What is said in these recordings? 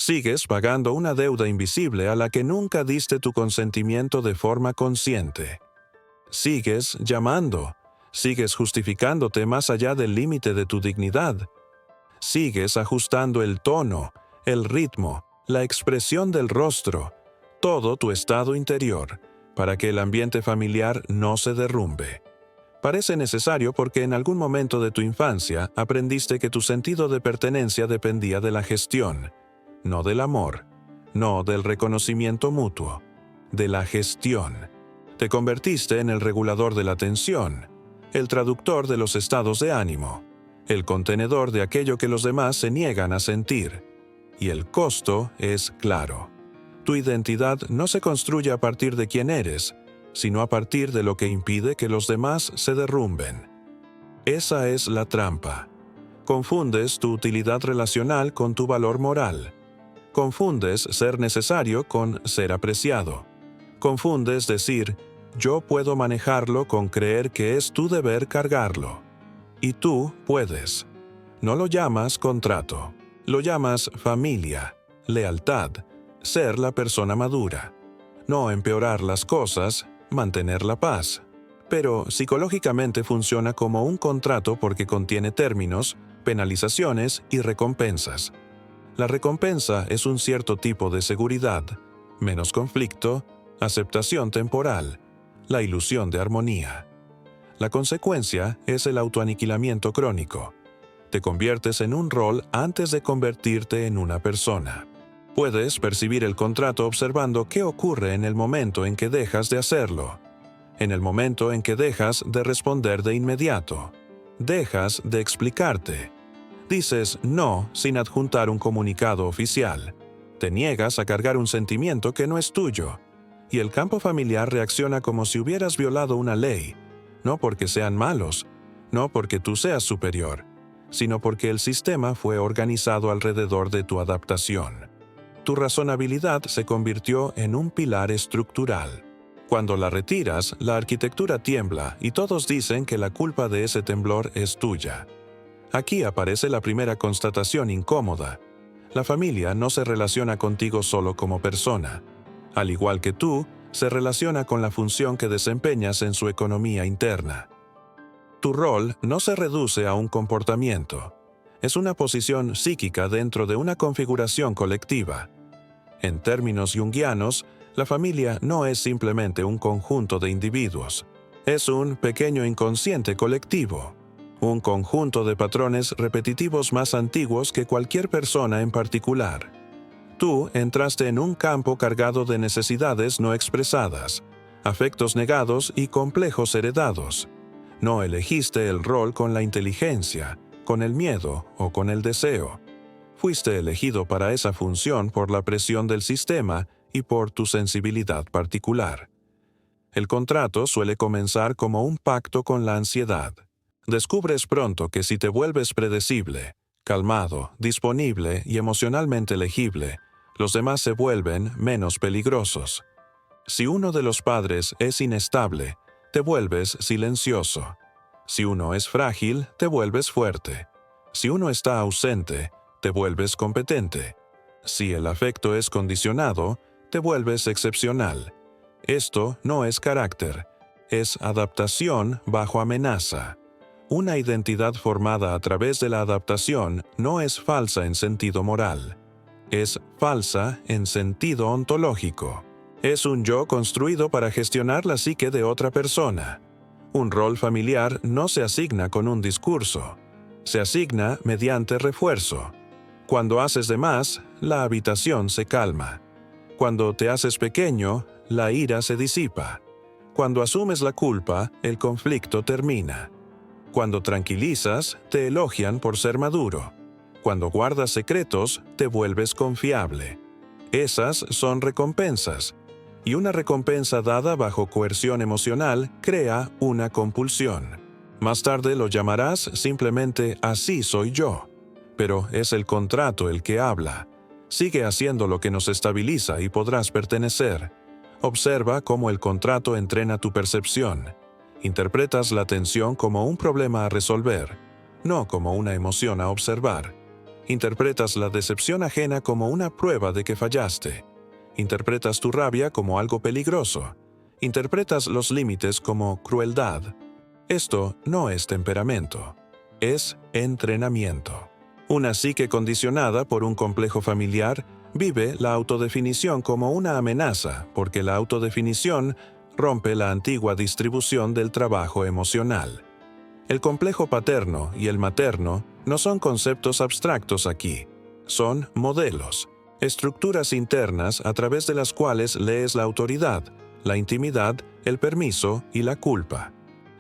Sigues pagando una deuda invisible a la que nunca diste tu consentimiento de forma consciente. Sigues llamando. Sigues justificándote más allá del límite de tu dignidad. Sigues ajustando el tono, el ritmo, la expresión del rostro, todo tu estado interior, para que el ambiente familiar no se derrumbe. Parece necesario porque en algún momento de tu infancia aprendiste que tu sentido de pertenencia dependía de la gestión, no del amor, no del reconocimiento mutuo, de la gestión. Te convertiste en el regulador de la tensión, el traductor de los estados de ánimo, el contenedor de aquello que los demás se niegan a sentir. Y el costo es claro. Tu identidad no se construye a partir de quién eres, sino a partir de lo que impide que los demás se derrumben. Esa es la trampa. Confundes tu utilidad relacional con tu valor moral. Confundes ser necesario con ser apreciado. Confundes decir, yo puedo manejarlo con creer que es tu deber cargarlo. Y tú puedes. No lo llamas contrato. Lo llamas familia, lealtad, ser la persona madura. No empeorar las cosas, mantener la paz. Pero psicológicamente funciona como un contrato porque contiene términos, penalizaciones y recompensas. La recompensa es un cierto tipo de seguridad, menos conflicto, aceptación temporal, la ilusión de armonía. La consecuencia es el autoaniquilamiento crónico. Te conviertes en un rol antes de convertirte en una persona. Puedes percibir el contrato observando qué ocurre en el momento en que dejas de hacerlo, en el momento en que dejas de responder de inmediato, dejas de explicarte. Dices no sin adjuntar un comunicado oficial. Te niegas a cargar un sentimiento que no es tuyo, y el campo familiar reacciona como si hubieras violado una ley, no porque sean malos, no porque tú seas superior, sino porque el sistema fue organizado alrededor de tu adaptación. Tu razonabilidad se convirtió en un pilar estructural. Cuando la retiras, la arquitectura tiembla y todos dicen que la culpa de ese temblor es tuya. Aquí aparece la primera constatación incómoda. La familia no se relaciona contigo solo como persona. Al igual que tú, se relaciona con la función que desempeñas en su economía interna. Tu rol no se reduce a un comportamiento. Es una posición psíquica dentro de una configuración colectiva. En términos junguianos, la familia no es simplemente un conjunto de individuos. Es un pequeño inconsciente colectivo, un conjunto de patrones repetitivos más antiguos que cualquier persona en particular. Tú entraste en un campo cargado de necesidades no expresadas, afectos negados y complejos heredados. No elegiste el rol con la inteligencia, con el miedo o con el deseo. Fuiste elegido para esa función por la presión del sistema y por tu sensibilidad particular. El contrato suele comenzar como un pacto con la ansiedad. Descubres pronto que si te vuelves predecible, calmado, disponible y emocionalmente legible, los demás se vuelven menos peligrosos. Si uno de los padres es inestable, te vuelves silencioso. Si uno es frágil, te vuelves fuerte. Si uno está ausente, te vuelves competente. Si el afecto es condicionado, te vuelves excepcional. Esto no es carácter, es adaptación bajo amenaza. Una identidad formada a través de la adaptación no es falsa en sentido moral. Es falsa en sentido ontológico. Es un yo construido para gestionar la psique de otra persona. Un rol familiar no se asigna con un discurso. Se asigna mediante refuerzo. Cuando haces de más, la habitación se calma. Cuando te haces pequeño, la ira se disipa. Cuando asumes la culpa, el conflicto termina. Cuando tranquilizas, te elogian por ser maduro. Cuando guardas secretos, te vuelves confiable. Esas son recompensas. Y una recompensa dada bajo coerción emocional crea una compulsión. Más tarde lo llamarás simplemente así soy yo. Pero es el contrato el que habla. Sigue haciendo lo que nos estabiliza y podrás pertenecer. Observa cómo el contrato entrena tu percepción. Interpretas la tensión como un problema a resolver, no como una emoción a observar. Interpretas la decepción ajena como una prueba de que fallaste. Interpretas tu rabia como algo peligroso. Interpretas los límites como crueldad. Esto no es temperamento, es entrenamiento. Una psique condicionada por un complejo familiar vive la autodefinición como una amenaza, porque la autodefinición rompe la antigua distribución del trabajo emocional. El complejo paterno y el materno no son conceptos abstractos aquí, son modelos, estructuras internas a través de las cuales lees la autoridad, la intimidad, el permiso y la culpa.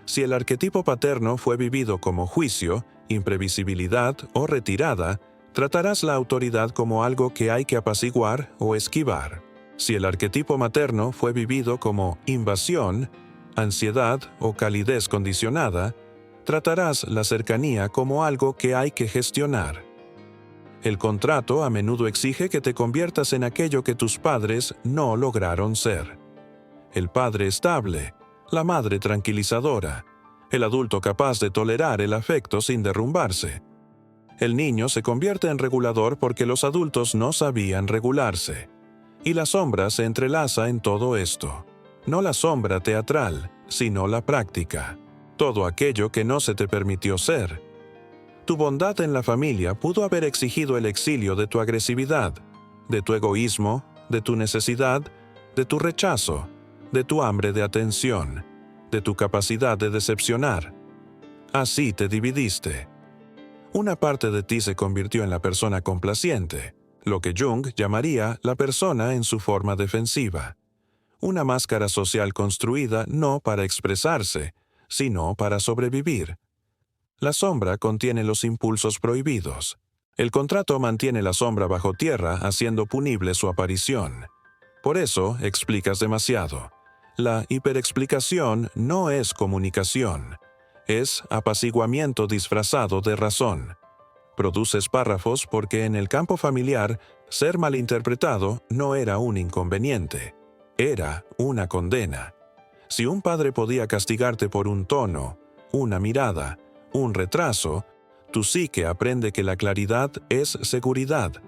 Si el arquetipo paterno fue vivido como juicio, imprevisibilidad o retirada, tratarás la autoridad como algo que hay que apaciguar o esquivar. Si el arquetipo materno fue vivido como invasión, ansiedad o calidez condicionada, tratarás la cercanía como algo que hay que gestionar. El contrato a menudo exige que te conviertas en aquello que tus padres no lograron ser. El padre estable, la madre tranquilizadora, el adulto capaz de tolerar el afecto sin derrumbarse. El niño se convierte en regulador porque los adultos no sabían regularse. Y la sombra se entrelaza en todo esto. No la sombra teatral, sino la práctica. Todo aquello que no se te permitió ser. Tu bondad en la familia pudo haber exigido el exilio de tu agresividad, de tu egoísmo, de tu necesidad, de tu rechazo, de tu hambre de atención, de tu capacidad de decepcionar. Así te dividiste. Una parte de ti se convirtió en la persona complaciente, lo que Jung llamaría la persona en su forma defensiva. Una máscara social construida no para expresarse, sino para sobrevivir. La sombra contiene los impulsos prohibidos. El contrato mantiene la sombra bajo tierra, haciendo punible su aparición. Por eso explicas demasiado. La hiperexplicación no es comunicación, es apaciguamiento disfrazado de razón. Produces párrafos porque en el campo familiar, ser malinterpretado no era un inconveniente, era una condena. Si un padre podía castigarte por un tono, una mirada, un retraso, tu psique aprende que la claridad es seguridad,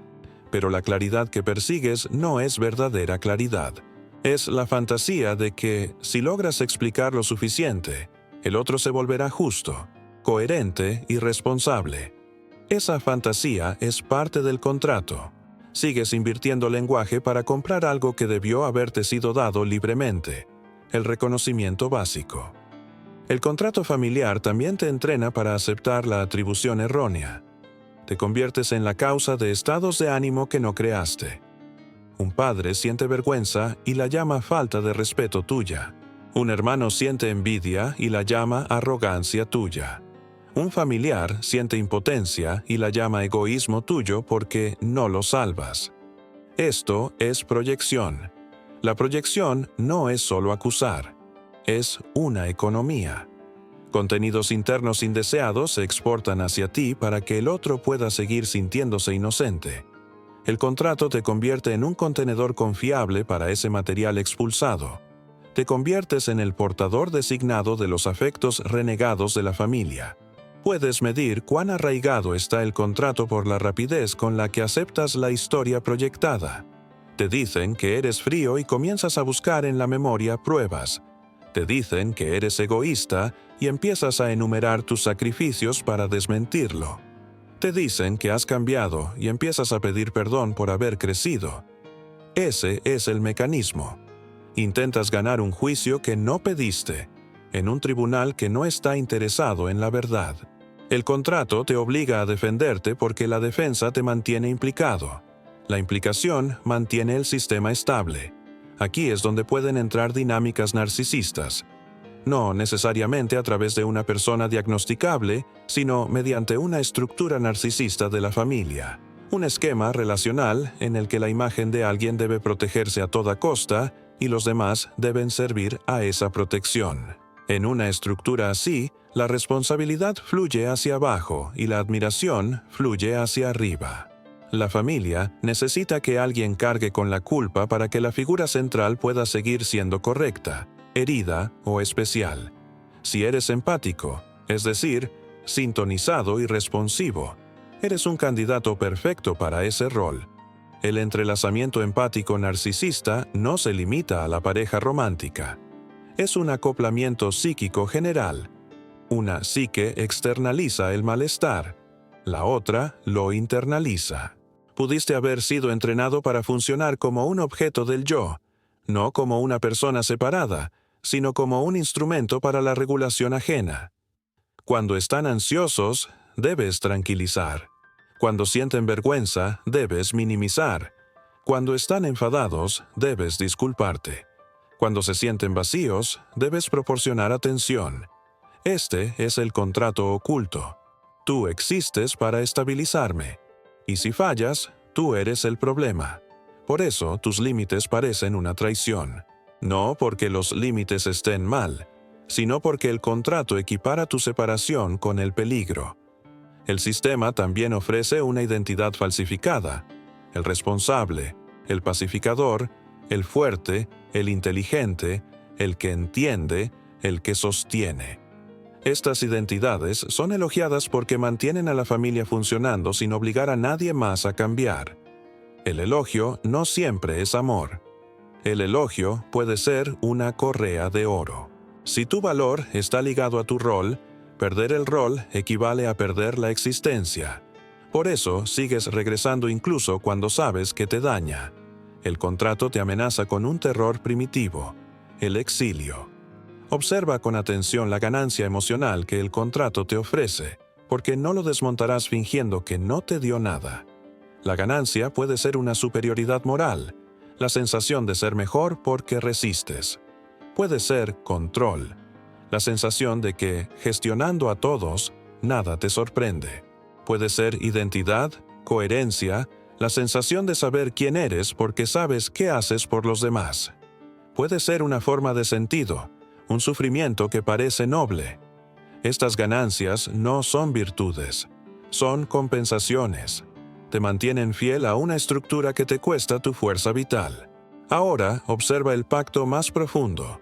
pero la claridad que persigues no es verdadera claridad. Es la fantasía de que, si logras explicar lo suficiente, el otro se volverá justo, coherente y responsable. Esa fantasía es parte del contrato. Sigues invirtiendo lenguaje para comprar algo que debió haberte sido dado libremente, el reconocimiento básico. El contrato familiar también te entrena para aceptar la atribución errónea. Te conviertes en la causa de estados de ánimo que no creaste. Un padre siente vergüenza y la llama falta de respeto tuya. Un hermano siente envidia y la llama arrogancia tuya. Un familiar siente impotencia y la llama egoísmo tuyo porque no lo salvas. Esto es proyección. La proyección no es solo acusar, es una economía. Contenidos internos indeseados se exportan hacia ti para que el otro pueda seguir sintiéndose inocente. El contrato te convierte en un contenedor confiable para ese material expulsado. Te conviertes en el portador designado de los afectos renegados de la familia. Puedes medir cuán arraigado está el contrato por la rapidez con la que aceptas la historia proyectada. Te dicen que eres frío y comienzas a buscar en la memoria pruebas. Te dicen que eres egoísta y empiezas a enumerar tus sacrificios para desmentirlo. Te dicen que has cambiado y empiezas a pedir perdón por haber crecido. Ese es el mecanismo. Intentas ganar un juicio que no pediste, en un tribunal que no está interesado en la verdad. El contrato te obliga a defenderte porque la defensa te mantiene implicado. La implicación mantiene el sistema estable. Aquí es donde pueden entrar dinámicas narcisistas. No necesariamente a través de una persona diagnosticable, sino mediante una estructura narcisista de la familia. Un esquema relacional en el que la imagen de alguien debe protegerse a toda costa y los demás deben servir a esa protección. En una estructura así, la responsabilidad fluye hacia abajo y la admiración fluye hacia arriba. La familia necesita que alguien cargue con la culpa para que la figura central pueda seguir siendo correcta, herida o especial. Si eres empático, es decir, sintonizado y responsivo, Eres un candidato perfecto para ese rol. El entrelazamiento empático narcisista no se limita a la pareja romántica. Es un acoplamiento psíquico general. Una psique externaliza el malestar, la otra lo internaliza. Pudiste haber sido entrenado para funcionar como un objeto del yo, no como una persona separada, sino como un instrumento para la regulación ajena. Cuando están ansiosos, debes tranquilizar. Cuando sienten vergüenza, debes minimizar. Cuando están enfadados, debes disculparte. Cuando se sienten vacíos, debes proporcionar atención. Este es el contrato oculto. Tú existes para estabilizarme. Y si fallas, tú eres el problema. Por eso tus límites parecen una traición. No porque los límites estén mal, sino porque el contrato equipara tu separación con el peligro. El sistema también ofrece una identidad falsificada. El responsable, el pacificador, el fuerte, el inteligente, el que entiende, el que sostiene. Estas identidades son elogiadas porque mantienen a la familia funcionando sin obligar a nadie más a cambiar. El elogio no siempre es amor. El elogio puede ser una correa de oro. Si tu valor está ligado a tu rol, perder el rol equivale a perder la existencia. Por eso sigues regresando incluso cuando sabes que te daña. El contrato te amenaza con un terror primitivo, el exilio. Observa con atención la ganancia emocional que el contrato te ofrece, porque no lo desmontarás fingiendo que no te dio nada. La ganancia puede ser una superioridad moral, la sensación de ser mejor porque resistes. Puede ser control, la sensación de que, gestionando a todos, nada te sorprende. Puede ser identidad, coherencia, la sensación de saber quién eres porque sabes qué haces por los demás. Puede ser una forma de sentido, un sufrimiento que parece noble. Estas ganancias no son virtudes, son compensaciones. Te mantienen fiel a una estructura que te cuesta tu fuerza vital. Ahora observa el pacto más profundo.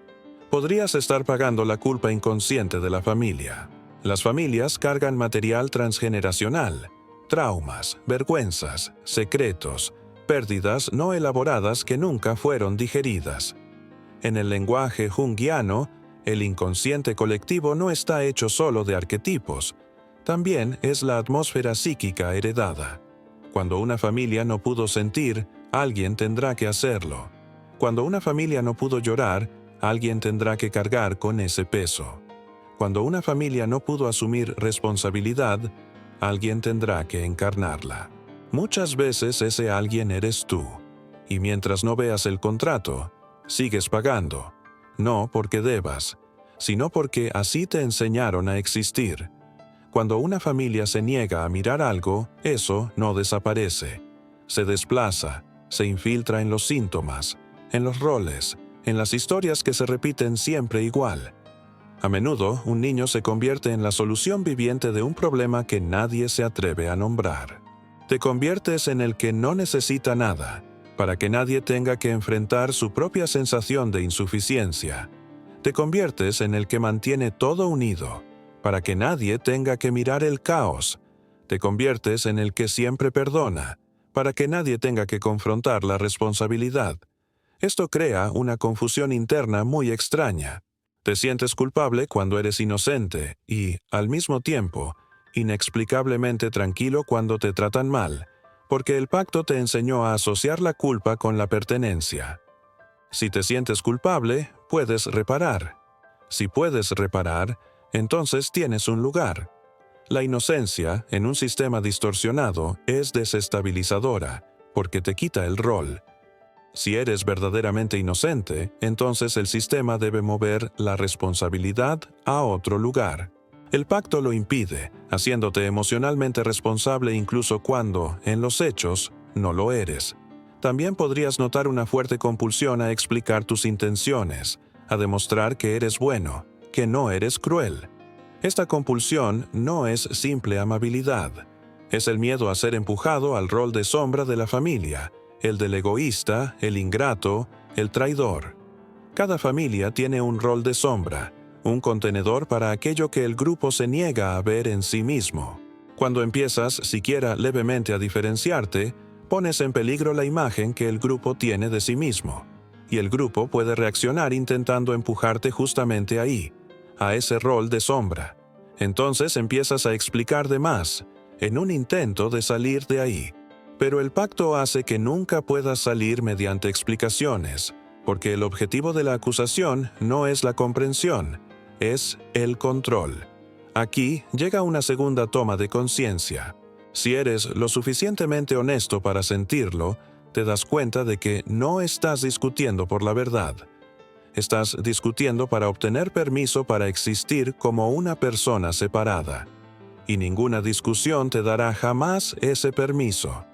Podrías estar pagando la culpa inconsciente de la familia. Las familias cargan material transgeneracional, traumas, vergüenzas, secretos, pérdidas no elaboradas que nunca fueron digeridas. En el lenguaje junguiano, el inconsciente colectivo no está hecho solo de arquetipos, también es la atmósfera psíquica heredada. Cuando una familia no pudo sentir, alguien tendrá que hacerlo. Cuando una familia no pudo llorar, alguien tendrá que cargar con ese peso. Cuando una familia no pudo asumir responsabilidad, alguien tendrá que encarnarla. Muchas veces ese alguien eres tú, y mientras no veas el contrato, sigues pagando, no porque debas, sino porque así te enseñaron a existir. Cuando una familia se niega a mirar algo, eso no desaparece. Se desplaza, se infiltra en los síntomas, en los roles, en las historias que se repiten siempre igual. A menudo, un niño se convierte en la solución viviente de un problema que nadie se atreve a nombrar. Te conviertes en el que no necesita nada, para que nadie tenga que enfrentar su propia sensación de insuficiencia. Te conviertes en el que mantiene todo unido, para que nadie tenga que mirar el caos. Te conviertes en el que siempre perdona, para que nadie tenga que confrontar la responsabilidad. Esto crea una confusión interna muy extraña. Te sientes culpable cuando eres inocente y, al mismo tiempo, inexplicablemente tranquilo cuando te tratan mal, porque el pacto te enseñó a asociar la culpa con la pertenencia. Si te sientes culpable, puedes reparar. Si puedes reparar, entonces tienes un lugar. La inocencia, en un sistema distorsionado, es desestabilizadora, porque te quita el rol. Si eres verdaderamente inocente, entonces el sistema debe mover la responsabilidad a otro lugar. El pacto lo impide, haciéndote emocionalmente responsable incluso cuando, en los hechos, no lo eres. También podrías notar una fuerte compulsión a explicar tus intenciones, a demostrar que eres bueno, que no eres cruel. Esta compulsión no es simple amabilidad. Es el miedo a ser empujado al rol de sombra de la familia, el del egoísta, el ingrato, el traidor. Cada familia tiene un rol de sombra, un contenedor para aquello que el grupo se niega a ver en sí mismo. Cuando empiezas siquiera levemente a diferenciarte, pones en peligro la imagen que el grupo tiene de sí mismo, y el grupo puede reaccionar intentando empujarte justamente ahí, a ese rol de sombra. Entonces empiezas a explicar de más, en un intento de salir de ahí. Pero el pacto hace que nunca puedas salir mediante explicaciones, porque el objetivo de la acusación no es la comprensión, es el control. Aquí llega una segunda toma de conciencia. Si eres lo suficientemente honesto para sentirlo, te das cuenta de que no estás discutiendo por la verdad. Estás discutiendo para obtener permiso para existir como una persona separada. Y ninguna discusión te dará jamás ese permiso,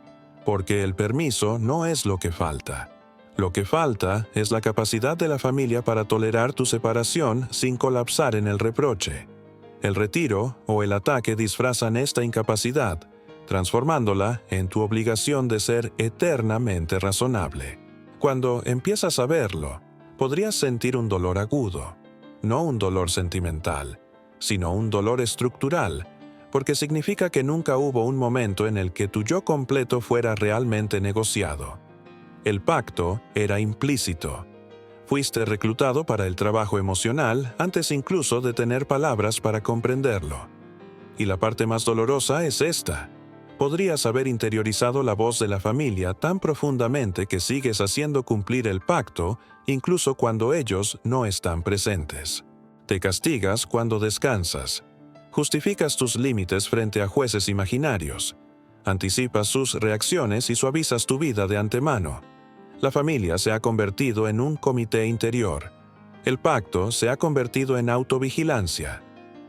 porque el permiso no es lo que falta. Lo que falta es la capacidad de la familia para tolerar tu separación sin colapsar en el reproche. El retiro o el ataque disfrazan esta incapacidad, transformándola en tu obligación de ser eternamente razonable. Cuando empiezas a verlo, podrías sentir un dolor agudo, no un dolor sentimental, sino un dolor estructural, porque significa que nunca hubo un momento en el que tu yo completo fuera realmente negociado. El pacto era implícito. Fuiste reclutado para el trabajo emocional antes incluso de tener palabras para comprenderlo. Y la parte más dolorosa es esta. Podrías haber interiorizado la voz de la familia tan profundamente que sigues haciendo cumplir el pacto incluso cuando ellos no están presentes. Te castigas cuando descansas. Justificas tus límites frente a jueces imaginarios. Anticipas sus reacciones y suavizas tu vida de antemano. La familia se ha convertido en un comité interior. El pacto se ha convertido en autovigilancia.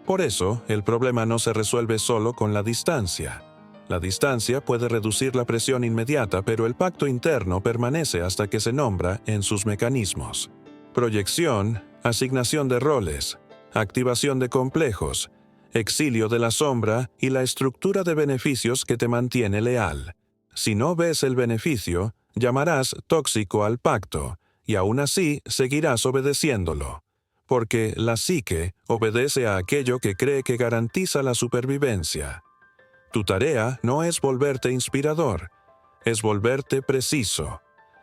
Por eso, el problema no se resuelve solo con la distancia. La distancia puede reducir la presión inmediata, pero el pacto interno permanece hasta que se nombra en sus mecanismos. Proyección, asignación de roles, activación de complejos, exilio de la sombra y la estructura de beneficios que te mantiene leal. Si no ves el beneficio, llamarás tóxico al pacto, y aún así seguirás obedeciéndolo, porque la psique obedece a aquello que cree que garantiza la supervivencia. Tu tarea no es volverte inspirador, es volverte preciso.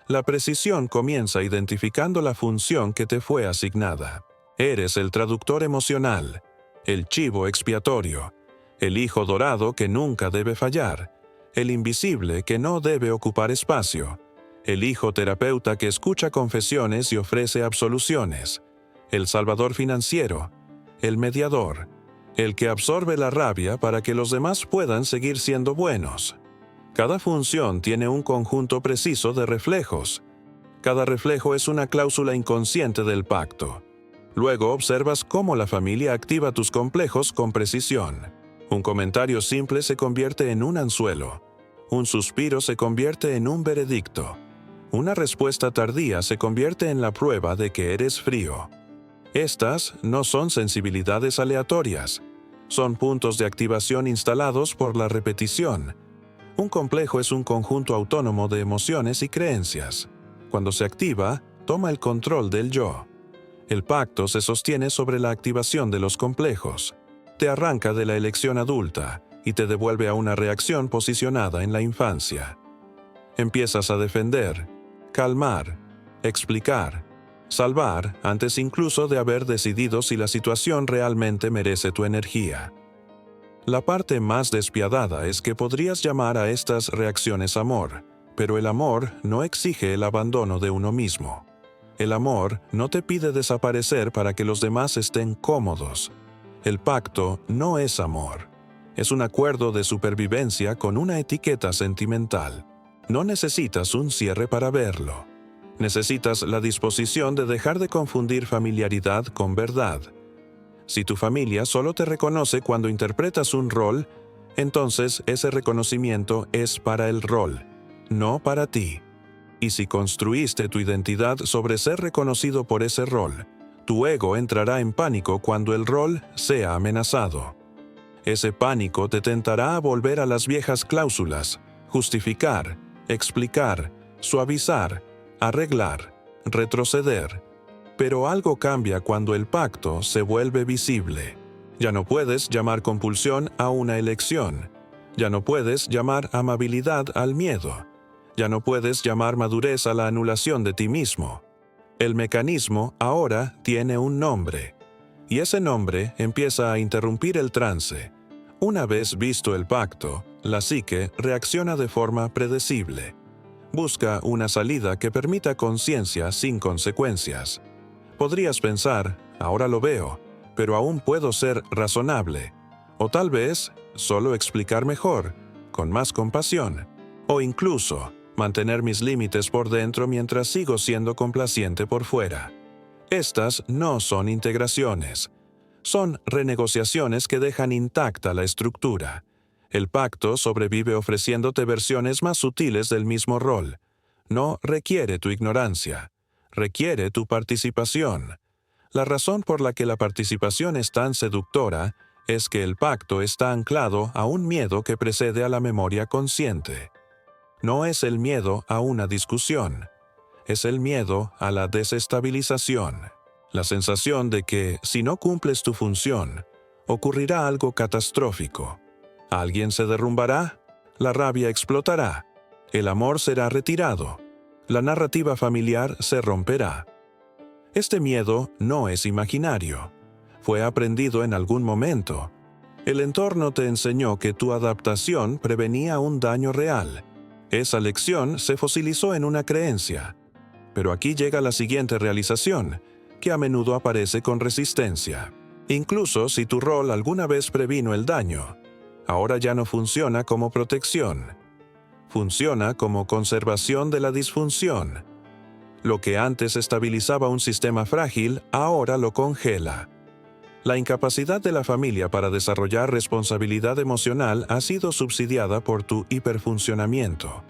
La precisión comienza identificando la función que te fue asignada. Eres el traductor emocional, el chivo expiatorio, el hijo dorado que nunca debe fallar, el invisible que no debe ocupar espacio, el hijo terapeuta que escucha confesiones y ofrece absoluciones, el salvador financiero, el mediador, el que absorbe la rabia para que los demás puedan seguir siendo buenos. Cada función tiene un conjunto preciso de reflejos. Cada reflejo es una cláusula inconsciente del pacto. Luego observas cómo la familia activa tus complejos con precisión. Un comentario simple se convierte en un anzuelo. Un suspiro se convierte en un veredicto. Una respuesta tardía se convierte en la prueba de que eres frío. Estas no son sensibilidades aleatorias. Son puntos de activación instalados por la repetición. Un complejo es un conjunto autónomo de emociones y creencias. Cuando se activa, toma el control del yo. El pacto se sostiene sobre la activación de los complejos. Te arranca de la elección adulta y te devuelve a una reacción posicionada en la infancia. Empiezas a defender, calmar, explicar, salvar antes incluso de haber decidido si la situación realmente merece tu energía. La parte más despiadada es que podrías llamar a estas reacciones amor, pero el amor no exige el abandono de uno mismo. El amor no te pide desaparecer para que los demás estén cómodos. El pacto no es amor. Es un acuerdo de supervivencia con una etiqueta sentimental. No necesitas un cierre para verlo. Necesitas la disposición de dejar de confundir familiaridad con verdad. Si tu familia solo te reconoce cuando interpretas un rol, entonces ese reconocimiento es para el rol, no para ti. Y si construiste tu identidad sobre ser reconocido por ese rol, tu ego entrará en pánico cuando el rol sea amenazado. Ese pánico te tentará a volver a las viejas cláusulas, justificar, explicar, suavizar, arreglar, retroceder. Pero algo cambia cuando el pacto se vuelve visible. Ya no puedes llamar compulsión a una elección. Ya no puedes llamar amabilidad al miedo. Ya no puedes llamar madurez a la anulación de ti mismo. El mecanismo ahora tiene un nombre, y ese nombre empieza a interrumpir el trance. Una vez visto el pacto, la psique reacciona de forma predecible. Busca una salida que permita conciencia sin consecuencias. Podrías pensar, ahora lo veo, pero aún puedo ser razonable. O tal vez, solo explicar mejor, con más compasión. O incluso, mantener mis límites por dentro mientras sigo siendo complaciente por fuera. Estas no son integraciones. Son renegociaciones que dejan intacta la estructura. El pacto sobrevive ofreciéndote versiones más sutiles del mismo rol. No requiere tu ignorancia. Requiere tu participación. La razón por la que la participación es tan seductora es que el pacto está anclado a un miedo que precede a la memoria consciente. No es el miedo a una discusión. Es el miedo a la desestabilización. La sensación de que, si no cumples tu función, ocurrirá algo catastrófico. Alguien se derrumbará, la rabia explotará, el amor será retirado, la narrativa familiar se romperá. Este miedo no es imaginario. Fue aprendido en algún momento. El entorno te enseñó que tu adaptación prevenía un daño real. Esa lección se fosilizó en una creencia. Pero aquí llega la siguiente realización, que a menudo aparece con resistencia. Incluso si tu rol alguna vez previno el daño, ahora ya no funciona como protección. Funciona como conservación de la disfunción. Lo que antes estabilizaba un sistema frágil, ahora lo congela. La incapacidad de la familia para desarrollar responsabilidad emocional ha sido subsidiada por tu hiperfuncionamiento.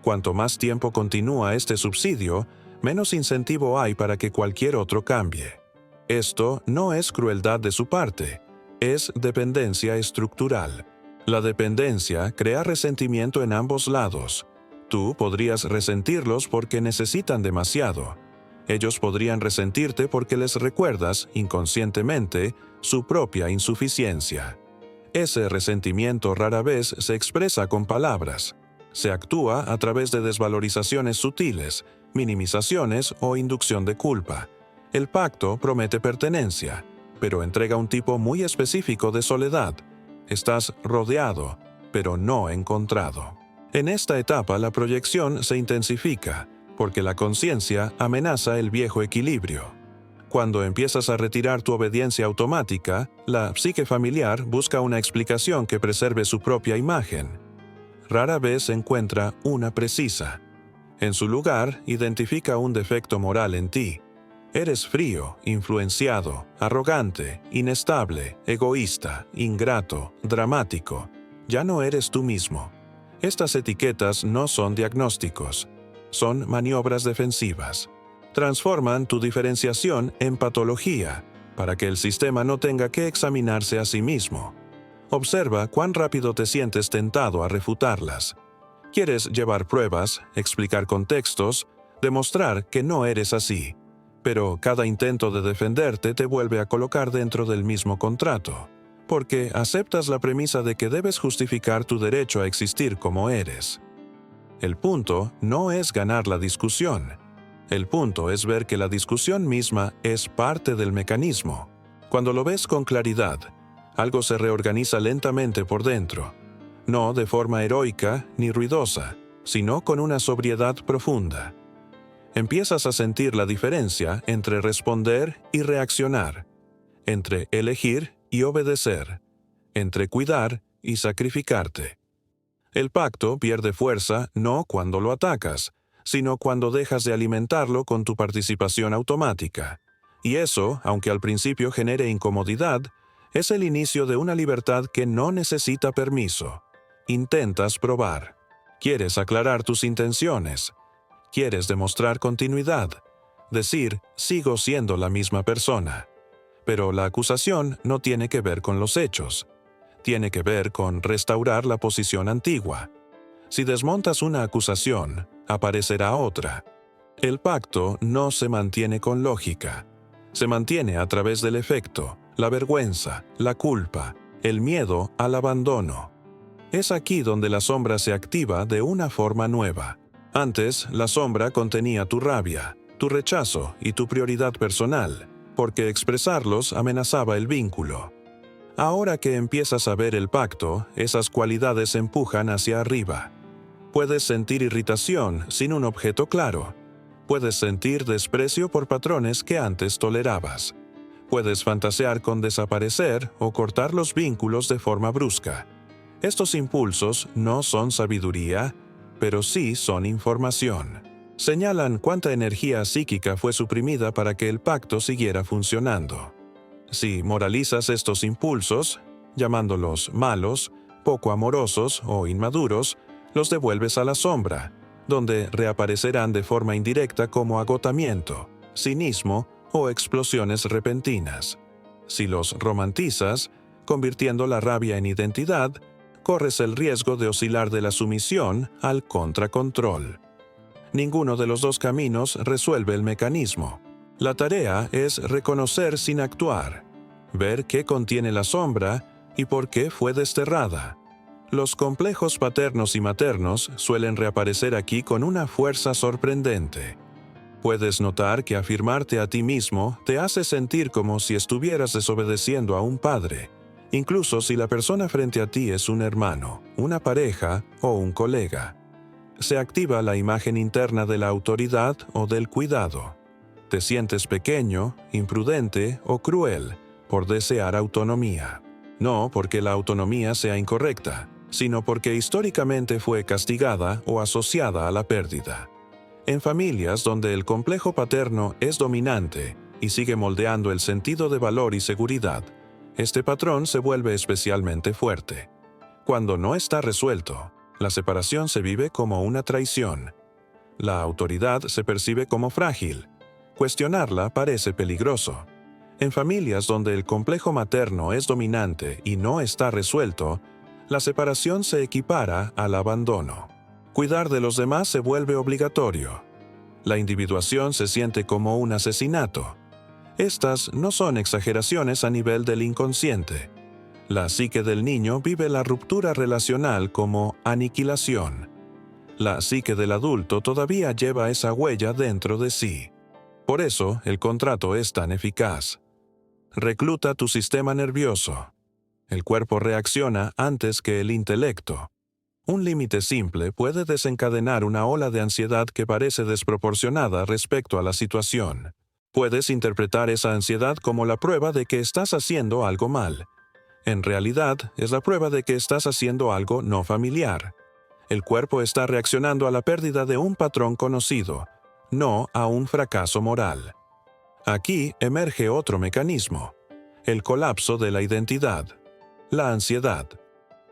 Cuanto más tiempo continúa este subsidio, menos incentivo hay para que cualquier otro cambie. Esto no es crueldad de su parte, es dependencia estructural. La dependencia crea resentimiento en ambos lados. Tú podrías resentirlos porque necesitan demasiado. Ellos podrían resentirte porque les recuerdas, inconscientemente, su propia insuficiencia. Ese resentimiento rara vez se expresa con palabras. Se actúa a través de desvalorizaciones sutiles, minimizaciones o inducción de culpa. El pacto promete pertenencia, pero entrega un tipo muy específico de soledad. Estás rodeado, pero no encontrado. En esta etapa la proyección se intensifica, porque la conciencia amenaza el viejo equilibrio. Cuando empiezas a retirar tu obediencia automática, la psique familiar busca una explicación que preserve su propia imagen. Rara vez encuentra una precisa. En su lugar, identifica un defecto moral en ti. Eres frío, influenciado, arrogante, inestable, egoísta, ingrato, dramático. Ya no eres tú mismo. Estas etiquetas no son diagnósticos. Son maniobras defensivas. Transforman tu diferenciación en patología, para que el sistema no tenga que examinarse a sí mismo. Observa cuán rápido te sientes tentado a refutarlas. Quieres llevar pruebas, explicar contextos, demostrar que no eres así. Pero cada intento de defenderte te vuelve a colocar dentro del mismo contrato, porque aceptas la premisa de que debes justificar tu derecho a existir como eres. El punto no es ganar la discusión. El punto es ver que la discusión misma es parte del mecanismo. Cuando lo ves con claridad, algo se reorganiza lentamente por dentro, no de forma heroica ni ruidosa, sino con una sobriedad profunda. Empiezas a sentir la diferencia entre responder y reaccionar, entre elegir y obedecer, entre cuidar y sacrificarte. El pacto pierde fuerza no cuando lo atacas, sino cuando dejas de alimentarlo con tu participación automática. Y eso, aunque al principio genere incomodidad, es el inicio de una libertad que no necesita permiso. Intentas probar. Quieres aclarar tus intenciones. Quieres demostrar continuidad. Decir, sigo siendo la misma persona. Pero la acusación no tiene que ver con los hechos. Tiene que ver con restaurar la posición antigua. Si desmontas una acusación, aparecerá otra. El pacto no se mantiene con lógica. Se mantiene a través del efecto, la vergüenza, la culpa, el miedo al abandono. Es aquí donde la sombra se activa de una forma nueva. Antes, la sombra contenía tu rabia, tu rechazo y tu prioridad personal, porque expresarlos amenazaba el vínculo. Ahora que empiezas a ver el pacto, esas cualidades empujan hacia arriba. Puedes sentir irritación sin un objeto claro. Puedes sentir desprecio por patrones que antes tolerabas. Puedes fantasear con desaparecer o cortar los vínculos de forma brusca. Estos impulsos no son sabiduría, pero sí son información. Señalan cuánta energía psíquica fue suprimida para que el pacto siguiera funcionando. Si moralizas estos impulsos, llamándolos malos, poco amorosos o inmaduros, los devuelves a la sombra, donde reaparecerán de forma indirecta como agotamiento, cinismo o explosiones repentinas. Si los romantizas, convirtiendo la rabia en identidad, corres el riesgo de oscilar de la sumisión al contracontrol. Ninguno de los dos caminos resuelve el mecanismo. La tarea es reconocer sin actuar, ver qué contiene la sombra y por qué fue desterrada. Los complejos paternos y maternos suelen reaparecer aquí con una fuerza sorprendente. Puedes notar que afirmarte a ti mismo te hace sentir como si estuvieras desobedeciendo a un padre, incluso si la persona frente a ti es un hermano, una pareja o un colega. Se activa la imagen interna de la autoridad o del cuidado. Te sientes pequeño, imprudente o cruel por desear autonomía. No porque la autonomía sea incorrecta, sino porque históricamente fue castigada o asociada a la pérdida. En familias donde el complejo paterno es dominante y sigue moldeando el sentido de valor y seguridad, este patrón se vuelve especialmente fuerte. Cuando no está resuelto, la separación se vive como una traición. La autoridad se percibe como frágil. Cuestionarla parece peligroso. En familias donde el complejo materno es dominante y no está resuelto, la separación se equipara al abandono. Cuidar de los demás se vuelve obligatorio. La individuación se siente como un asesinato. Estas no son exageraciones a nivel del inconsciente. La psique del niño vive la ruptura relacional como aniquilación. La psique del adulto todavía lleva esa huella dentro de sí. Por eso, el contrato es tan eficaz. Recluta tu sistema nervioso. El cuerpo reacciona antes que el intelecto. Un límite simple puede desencadenar una ola de ansiedad que parece desproporcionada respecto a la situación. Puedes interpretar esa ansiedad como la prueba de que estás haciendo algo mal. En realidad, es la prueba de que estás haciendo algo no familiar. El cuerpo está reaccionando a la pérdida de un patrón conocido, no a un fracaso moral. Aquí emerge otro mecanismo, el colapso de la identidad, la ansiedad.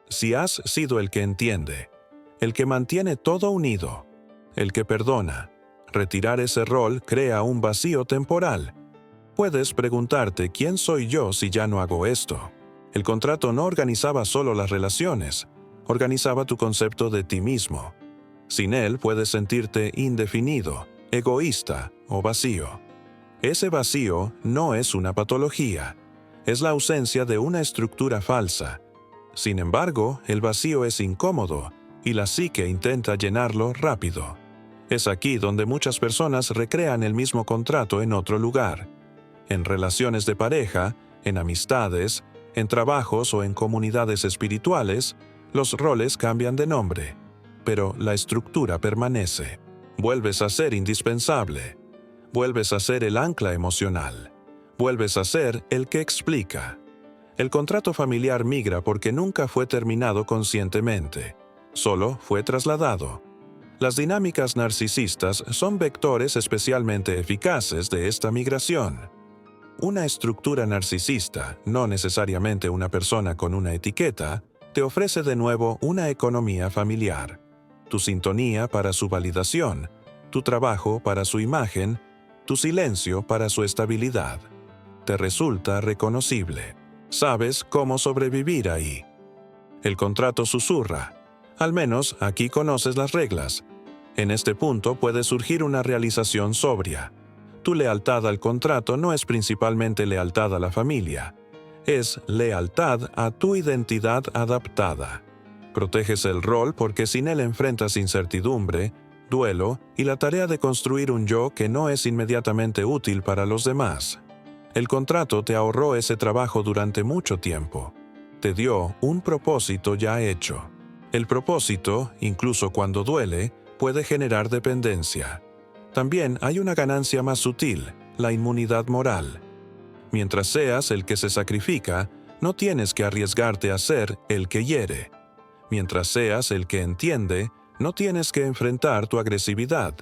Si has sido el que entiende, el que mantiene todo unido, el que perdona, retirar ese rol crea un vacío temporal. Puedes preguntarte quién soy yo si ya no hago esto. El contrato no organizaba solo las relaciones, organizaba tu concepto de ti mismo. Sin él puedes sentirte indefinido, egoísta o vacío. Ese vacío no es una patología, es la ausencia de una estructura falsa. Sin embargo, el vacío es incómodo y la psique intenta llenarlo rápido. Es aquí donde muchas personas recrean el mismo contrato en otro lugar. En relaciones de pareja, en amistades, en trabajos o en comunidades espirituales, los roles cambian de nombre, pero la estructura permanece. Vuelves a ser indispensable. Vuelves a ser el ancla emocional. Vuelves a ser el que explica. El contrato familiar migra porque nunca fue terminado conscientemente, solo fue trasladado. Las dinámicas narcisistas son vectores especialmente eficaces de esta migración. Una estructura narcisista, no necesariamente una persona con una etiqueta, te ofrece de nuevo una economía familiar, tu sintonía para su validación, tu trabajo para su imagen, tu silencio para su estabilidad. Te resulta reconocible. Sabes cómo sobrevivir ahí. El contrato susurra. Al menos aquí conoces las reglas. En este punto puede surgir una realización sobria. Tu lealtad al contrato no es principalmente lealtad a la familia. Es lealtad a tu identidad adaptada. Proteges el rol porque sin él enfrentas incertidumbre, duelo y la tarea de construir un yo que no es inmediatamente útil para los demás. El contrato te ahorró ese trabajo durante mucho tiempo. Te dio un propósito ya hecho. El propósito, incluso cuando duele, puede generar dependencia. También hay una ganancia más sutil, la inmunidad moral. Mientras seas el que se sacrifica, no tienes que arriesgarte a ser el que hiere. Mientras seas el que entiende, no tienes que enfrentar tu agresividad.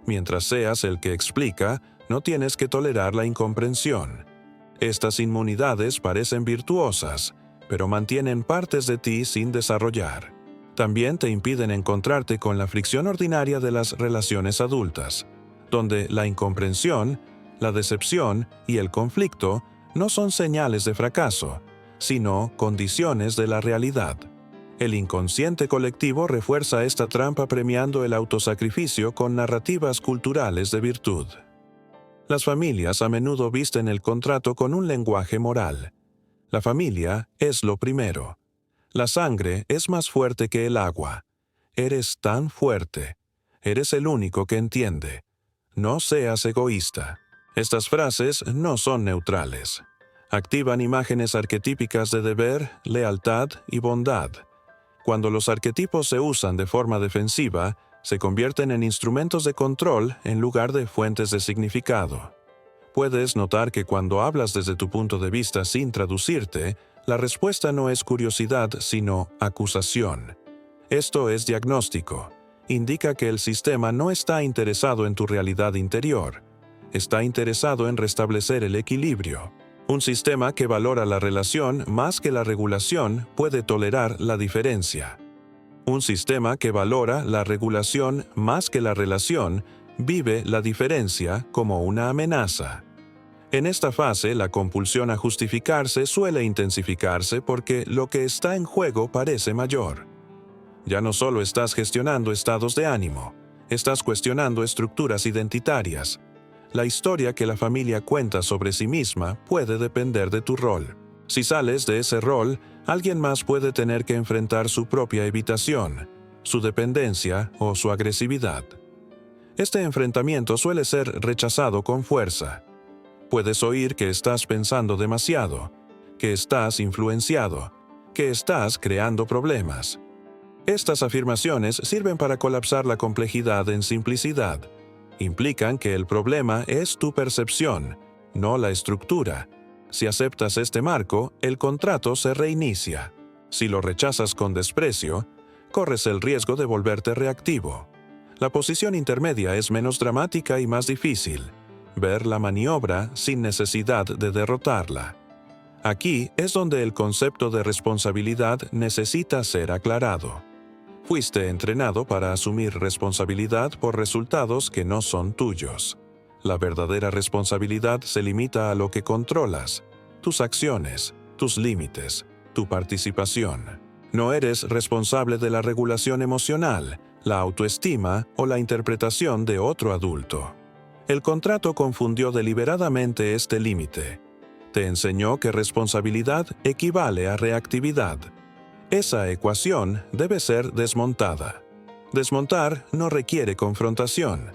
Mientras seas el que explica, no tienes que tolerar la incomprensión. Estas inmunidades parecen virtuosas, pero mantienen partes de ti sin desarrollar. También te impiden encontrarte con la fricción ordinaria de las relaciones adultas, donde la incomprensión, la decepción y el conflicto no son señales de fracaso, sino condiciones de la realidad. El inconsciente colectivo refuerza esta trampa premiando el autosacrificio con narrativas culturales de virtud. Las familias a menudo visten el contrato con un lenguaje moral. La familia es lo primero. La sangre es más fuerte que el agua. Eres tan fuerte. Eres el único que entiende. No seas egoísta. Estas frases no son neutrales. Activan imágenes arquetípicas de deber, lealtad y bondad. Cuando los arquetipos se usan de forma defensiva, se convierten en instrumentos de control en lugar de fuentes de significado. Puedes notar que cuando hablas desde tu punto de vista sin traducirte, la respuesta no es curiosidad, sino acusación. Esto es diagnóstico. Indica que el sistema no está interesado en tu realidad interior. Está interesado en restablecer el equilibrio. Un sistema que valora la relación más que la regulación puede tolerar la diferencia. Un sistema que valora la regulación más que la relación vive la diferencia como una amenaza. En esta fase, la compulsión a justificarse suele intensificarse porque lo que está en juego parece mayor. Ya no solo estás gestionando estados de ánimo, estás cuestionando estructuras identitarias. La historia que la familia cuenta sobre sí misma puede depender de tu rol. Si sales de ese rol, alguien más puede tener que enfrentar su propia evitación, su dependencia o su agresividad. Este enfrentamiento suele ser rechazado con fuerza. Puedes oír que estás pensando demasiado, que estás influenciado, que estás creando problemas. Estas afirmaciones sirven para colapsar la complejidad en simplicidad. Implican que el problema es tu percepción, no la estructura. Si aceptas este marco, el contrato se reinicia. Si lo rechazas con desprecio, corres el riesgo de volverte reactivo. La posición intermedia es menos dramática y más difícil. Ver la maniobra sin necesidad de derrotarla. Aquí es donde el concepto de responsabilidad necesita ser aclarado. Fuiste entrenado para asumir responsabilidad por resultados que no son tuyos. La verdadera responsabilidad se limita a lo que controlas, tus acciones, tus límites, tu participación. No eres responsable de la regulación emocional, la autoestima o la interpretación de otro adulto. El contrato confundió deliberadamente este límite. Te enseñó que responsabilidad equivale a reactividad. Esa ecuación debe ser desmontada. Desmontar no requiere confrontación.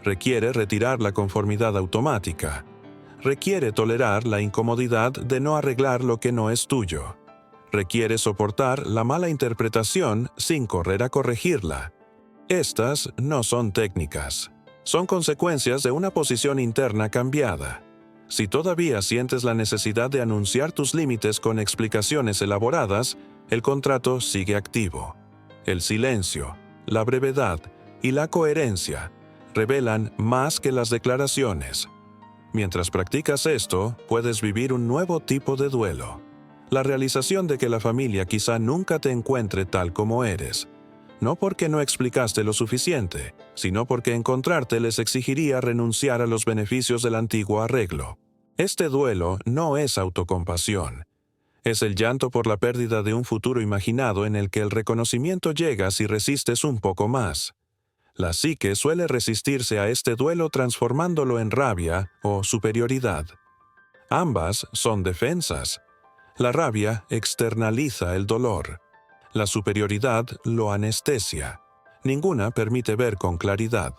Requiere retirar la conformidad automática. Requiere tolerar la incomodidad de no arreglar lo que no es tuyo. Requiere soportar la mala interpretación sin correr a corregirla. Estas no son técnicas. Son consecuencias de una posición interna cambiada. Si todavía sientes la necesidad de anunciar tus límites con explicaciones elaboradas, el contrato sigue activo. El silencio, la brevedad y la coherencia revelan más que las declaraciones. Mientras practicas esto, puedes vivir un nuevo tipo de duelo. La realización de que la familia quizá nunca te encuentre tal como eres. No porque no explicaste lo suficiente, sino porque encontrarte les exigiría renunciar a los beneficios del antiguo arreglo. Este duelo no es autocompasión. Es el llanto por la pérdida de un futuro imaginado en el que el reconocimiento llega si resistes un poco más. La psique suele resistirse a este duelo transformándolo en rabia o superioridad. Ambas son defensas. La rabia externaliza el dolor. La superioridad lo anestesia. Ninguna permite ver con claridad.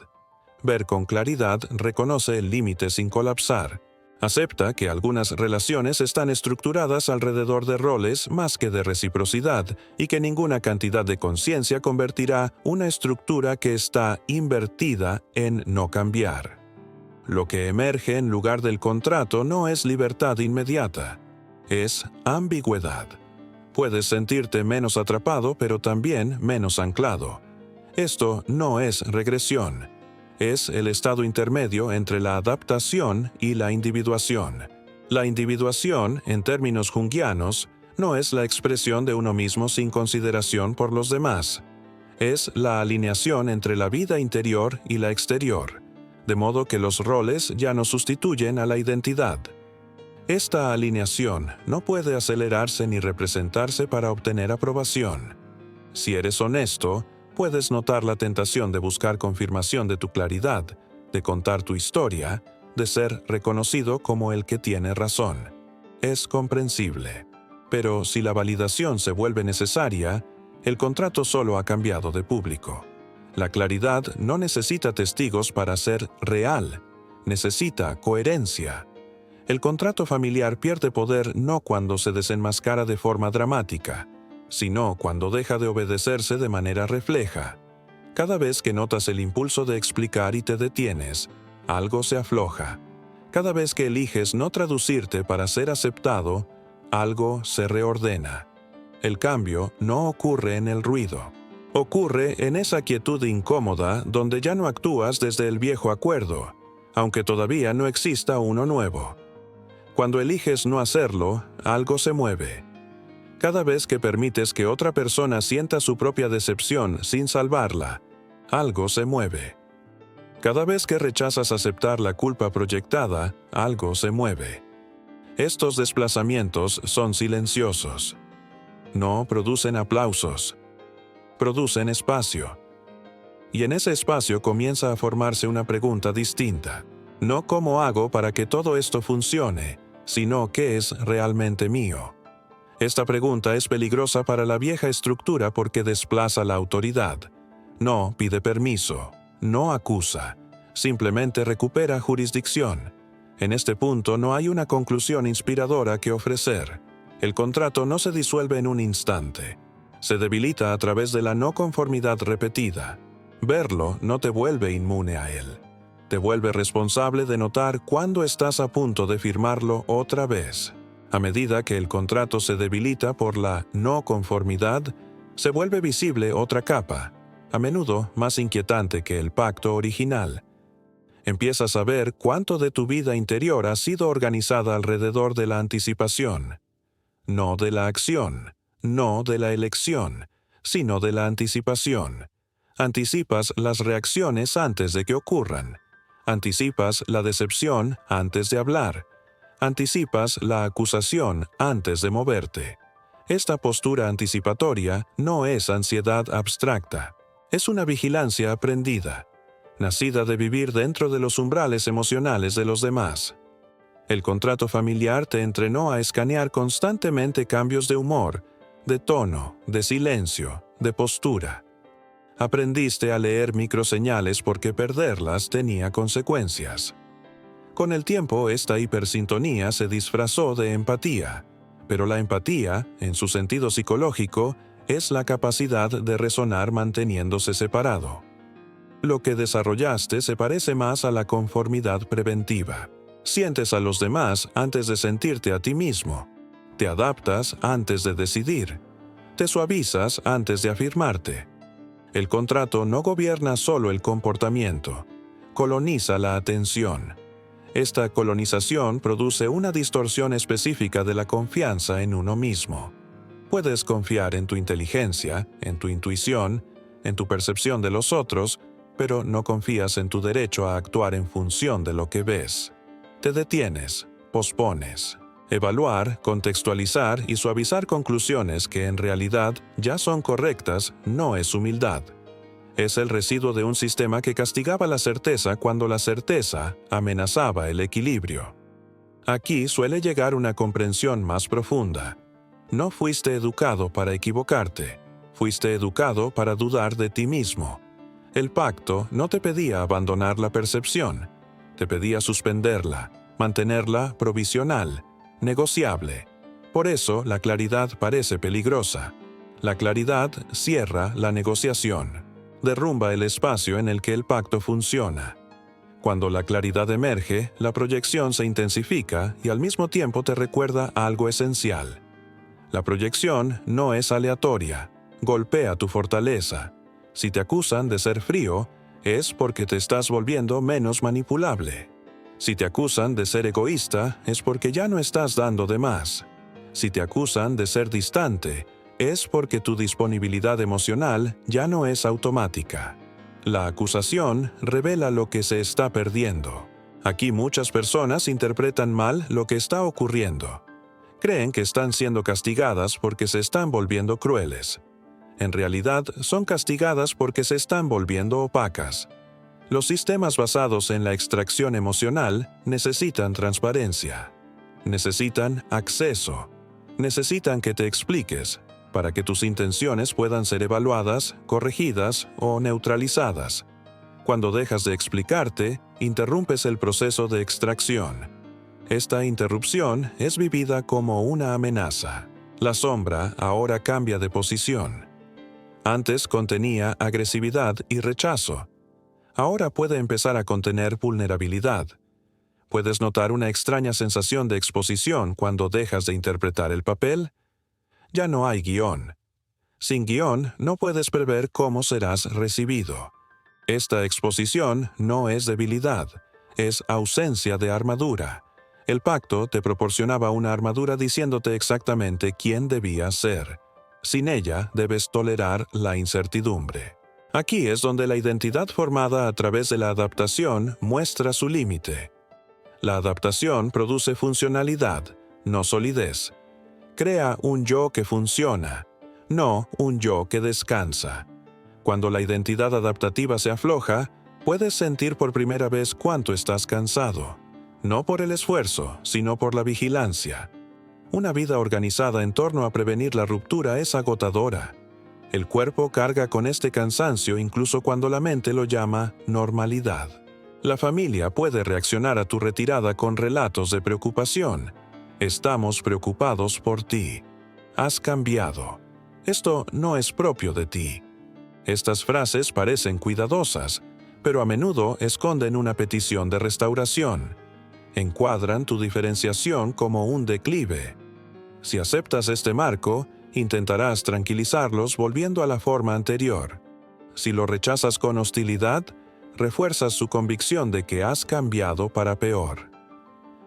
Ver con claridad reconoce el límite sin colapsar. Acepta que algunas relaciones están estructuradas alrededor de roles más que de reciprocidad y que ninguna cantidad de conciencia convertirá una estructura que está invertida en no cambiar. Lo que emerge en lugar del contrato no es libertad inmediata, es ambigüedad. Puedes sentirte menos atrapado, pero también menos anclado. Esto no es regresión. Es el estado intermedio entre la adaptación y la individuación. La individuación, en términos junguianos, no es la expresión de uno mismo sin consideración por los demás. Es la alineación entre la vida interior y la exterior, de modo que los roles ya no sustituyen a la identidad. Esta alineación no puede acelerarse ni representarse para obtener aprobación. Si eres honesto, puedes notar la tentación de buscar confirmación de tu claridad, de contar tu historia, de ser reconocido como el que tiene razón. Es comprensible. Pero si la validación se vuelve necesaria, el contrato solo ha cambiado de público. La claridad no necesita testigos para ser real, necesita coherencia. El contrato familiar pierde poder no cuando se desenmascara de forma dramática, sino cuando deja de obedecerse de manera refleja. Cada vez que notas el impulso de explicar y te detienes, algo se afloja. Cada vez que eliges no traducirte para ser aceptado, algo se reordena. El cambio no ocurre en el ruido. Ocurre en esa quietud incómoda donde ya no actúas desde el viejo acuerdo, aunque todavía no exista uno nuevo. Cuando eliges no hacerlo, algo se mueve. Cada vez que permites que otra persona sienta su propia decepción sin salvarla, algo se mueve. Cada vez que rechazas aceptar la culpa proyectada, algo se mueve. Estos desplazamientos son silenciosos. No producen aplausos. Producen espacio. Y en ese espacio comienza a formarse una pregunta distinta. No cómo hago para que todo esto funcione, sino qué es realmente mío. Esta pregunta es peligrosa para la vieja estructura porque desplaza la autoridad. No pide permiso, no acusa, simplemente recupera jurisdicción. En este punto no hay una conclusión inspiradora que ofrecer. El contrato no se disuelve en un instante. Se debilita a través de la no conformidad repetida. Verlo no te vuelve inmune a él. Te vuelve responsable de notar cuándo estás a punto de firmarlo otra vez. A medida que el contrato se debilita por la no conformidad, se vuelve visible otra capa, a menudo más inquietante que el pacto original. Empiezas a ver cuánto de tu vida interior ha sido organizada alrededor de la anticipación. No de la acción, no de la elección, sino de la anticipación. Anticipas las reacciones antes de que ocurran. Anticipas la decepción antes de hablar. Anticipas la acusación antes de moverte. Esta postura anticipatoria no es ansiedad abstracta, es una vigilancia aprendida, nacida de vivir dentro de los umbrales emocionales de los demás. El contrato familiar te entrenó a escanear constantemente cambios de humor, de tono, de silencio, de postura. Aprendiste a leer microseñales porque perderlas tenía consecuencias. Con el tiempo, esta hipersintonía se disfrazó de empatía, pero la empatía, en su sentido psicológico, es la capacidad de resonar manteniéndose separado. Lo que desarrollaste se parece más a la conformidad preventiva. Sientes a los demás antes de sentirte a ti mismo. Te adaptas antes de decidir. Te suavizas antes de afirmarte. El contrato no gobierna solo el comportamiento, coloniza la atención. Esta colonización produce una distorsión específica de la confianza en uno mismo. Puedes confiar en tu inteligencia, en tu intuición, en tu percepción de los otros, pero no confías en tu derecho a actuar en función de lo que ves. Te detienes, pospones. Evaluar, contextualizar y suavizar conclusiones que en realidad ya son correctas no es humildad. Es el residuo de un sistema que castigaba la certeza cuando la certeza amenazaba el equilibrio. Aquí suele llegar una comprensión más profunda. No fuiste educado para equivocarte. Fuiste educado para dudar de ti mismo. El pacto no te pedía abandonar la percepción, te pedía suspenderla, mantenerla provisional, negociable. Por eso la claridad parece peligrosa. La claridad cierra la negociación, derrumba el espacio en el que el pacto funciona. Cuando la claridad emerge, la proyección se intensifica y al mismo tiempo te recuerda algo esencial. La proyección no es aleatoria, golpea tu fortaleza. Si te acusan de ser frío, es porque te estás volviendo menos manipulable. Si te acusan de ser egoísta, es porque ya no estás dando de más. Si te acusan de ser distante, es porque tu disponibilidad emocional ya no es automática. La acusación revela lo que se está perdiendo. Aquí muchas personas interpretan mal lo que está ocurriendo. Creen que están siendo castigadas porque se están volviendo crueles. En realidad, son castigadas porque se están volviendo opacas. Los sistemas basados en la extracción emocional necesitan transparencia. Necesitan acceso. Necesitan que te expliques, para que tus intenciones puedan ser evaluadas, corregidas o neutralizadas. Cuando dejas de explicarte, interrumpes el proceso de extracción. Esta interrupción es vivida como una amenaza. La sombra ahora cambia de posición. Antes contenía agresividad y rechazo. Ahora puede empezar a contener vulnerabilidad. ¿Puedes notar una extraña sensación de exposición cuando dejas de interpretar el papel? Ya no hay guión. Sin guión, no puedes prever cómo serás recibido. Esta exposición no es debilidad, es ausencia de armadura. El pacto te proporcionaba una armadura diciéndote exactamente quién debías ser. Sin ella, debes tolerar la incertidumbre. Aquí es donde la identidad formada a través de la adaptación muestra su límite. La adaptación produce funcionalidad, no solidez. Crea un yo que funciona, no un yo que descansa. Cuando la identidad adaptativa se afloja, puedes sentir por primera vez cuánto estás cansado. No por el esfuerzo, sino por la vigilancia. Una vida organizada en torno a prevenir la ruptura es agotadora. El cuerpo carga con este cansancio incluso cuando la mente lo llama normalidad. La familia puede reaccionar a tu retirada con relatos de preocupación. Estamos preocupados por ti. Has cambiado. Esto no es propio de ti. Estas frases parecen cuidadosas, pero a menudo esconden una petición de restauración. Encuadran tu diferenciación como un declive. Si aceptas este marco, intentarás tranquilizarlos volviendo a la forma anterior. Si lo rechazas con hostilidad, refuerzas su convicción de que has cambiado para peor.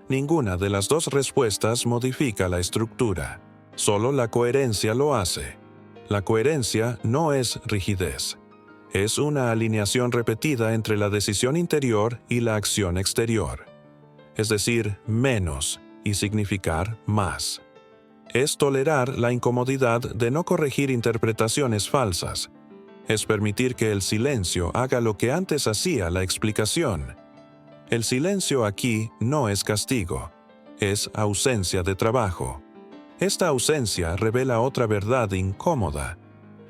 Ninguna de las dos respuestas modifica la estructura. Solo la coherencia lo hace. La coherencia no es rigidez. Es una alineación repetida entre la decisión interior y la acción exterior. Es decir, menos y significar más. Es tolerar la incomodidad de no corregir interpretaciones falsas. Es permitir que el silencio haga lo que antes hacía la explicación. El silencio aquí no es castigo, es ausencia de trabajo. Esta ausencia revela otra verdad incómoda.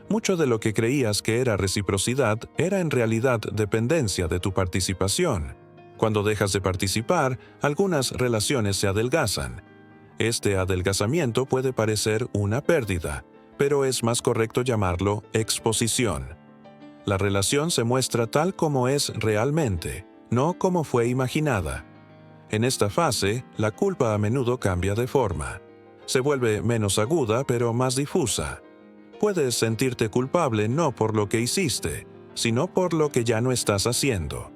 Mucho de lo que creías que era reciprocidad era en realidad dependencia de tu participación. Cuando dejas de participar, algunas relaciones se adelgazan. Este adelgazamiento puede parecer una pérdida, pero es más correcto llamarlo exposición. La relación se muestra tal como es realmente, no como fue imaginada. En esta fase, la culpa a menudo cambia de forma. Se vuelve menos aguda, pero más difusa. Puedes sentirte culpable no por lo que hiciste, sino por lo que ya no estás haciendo.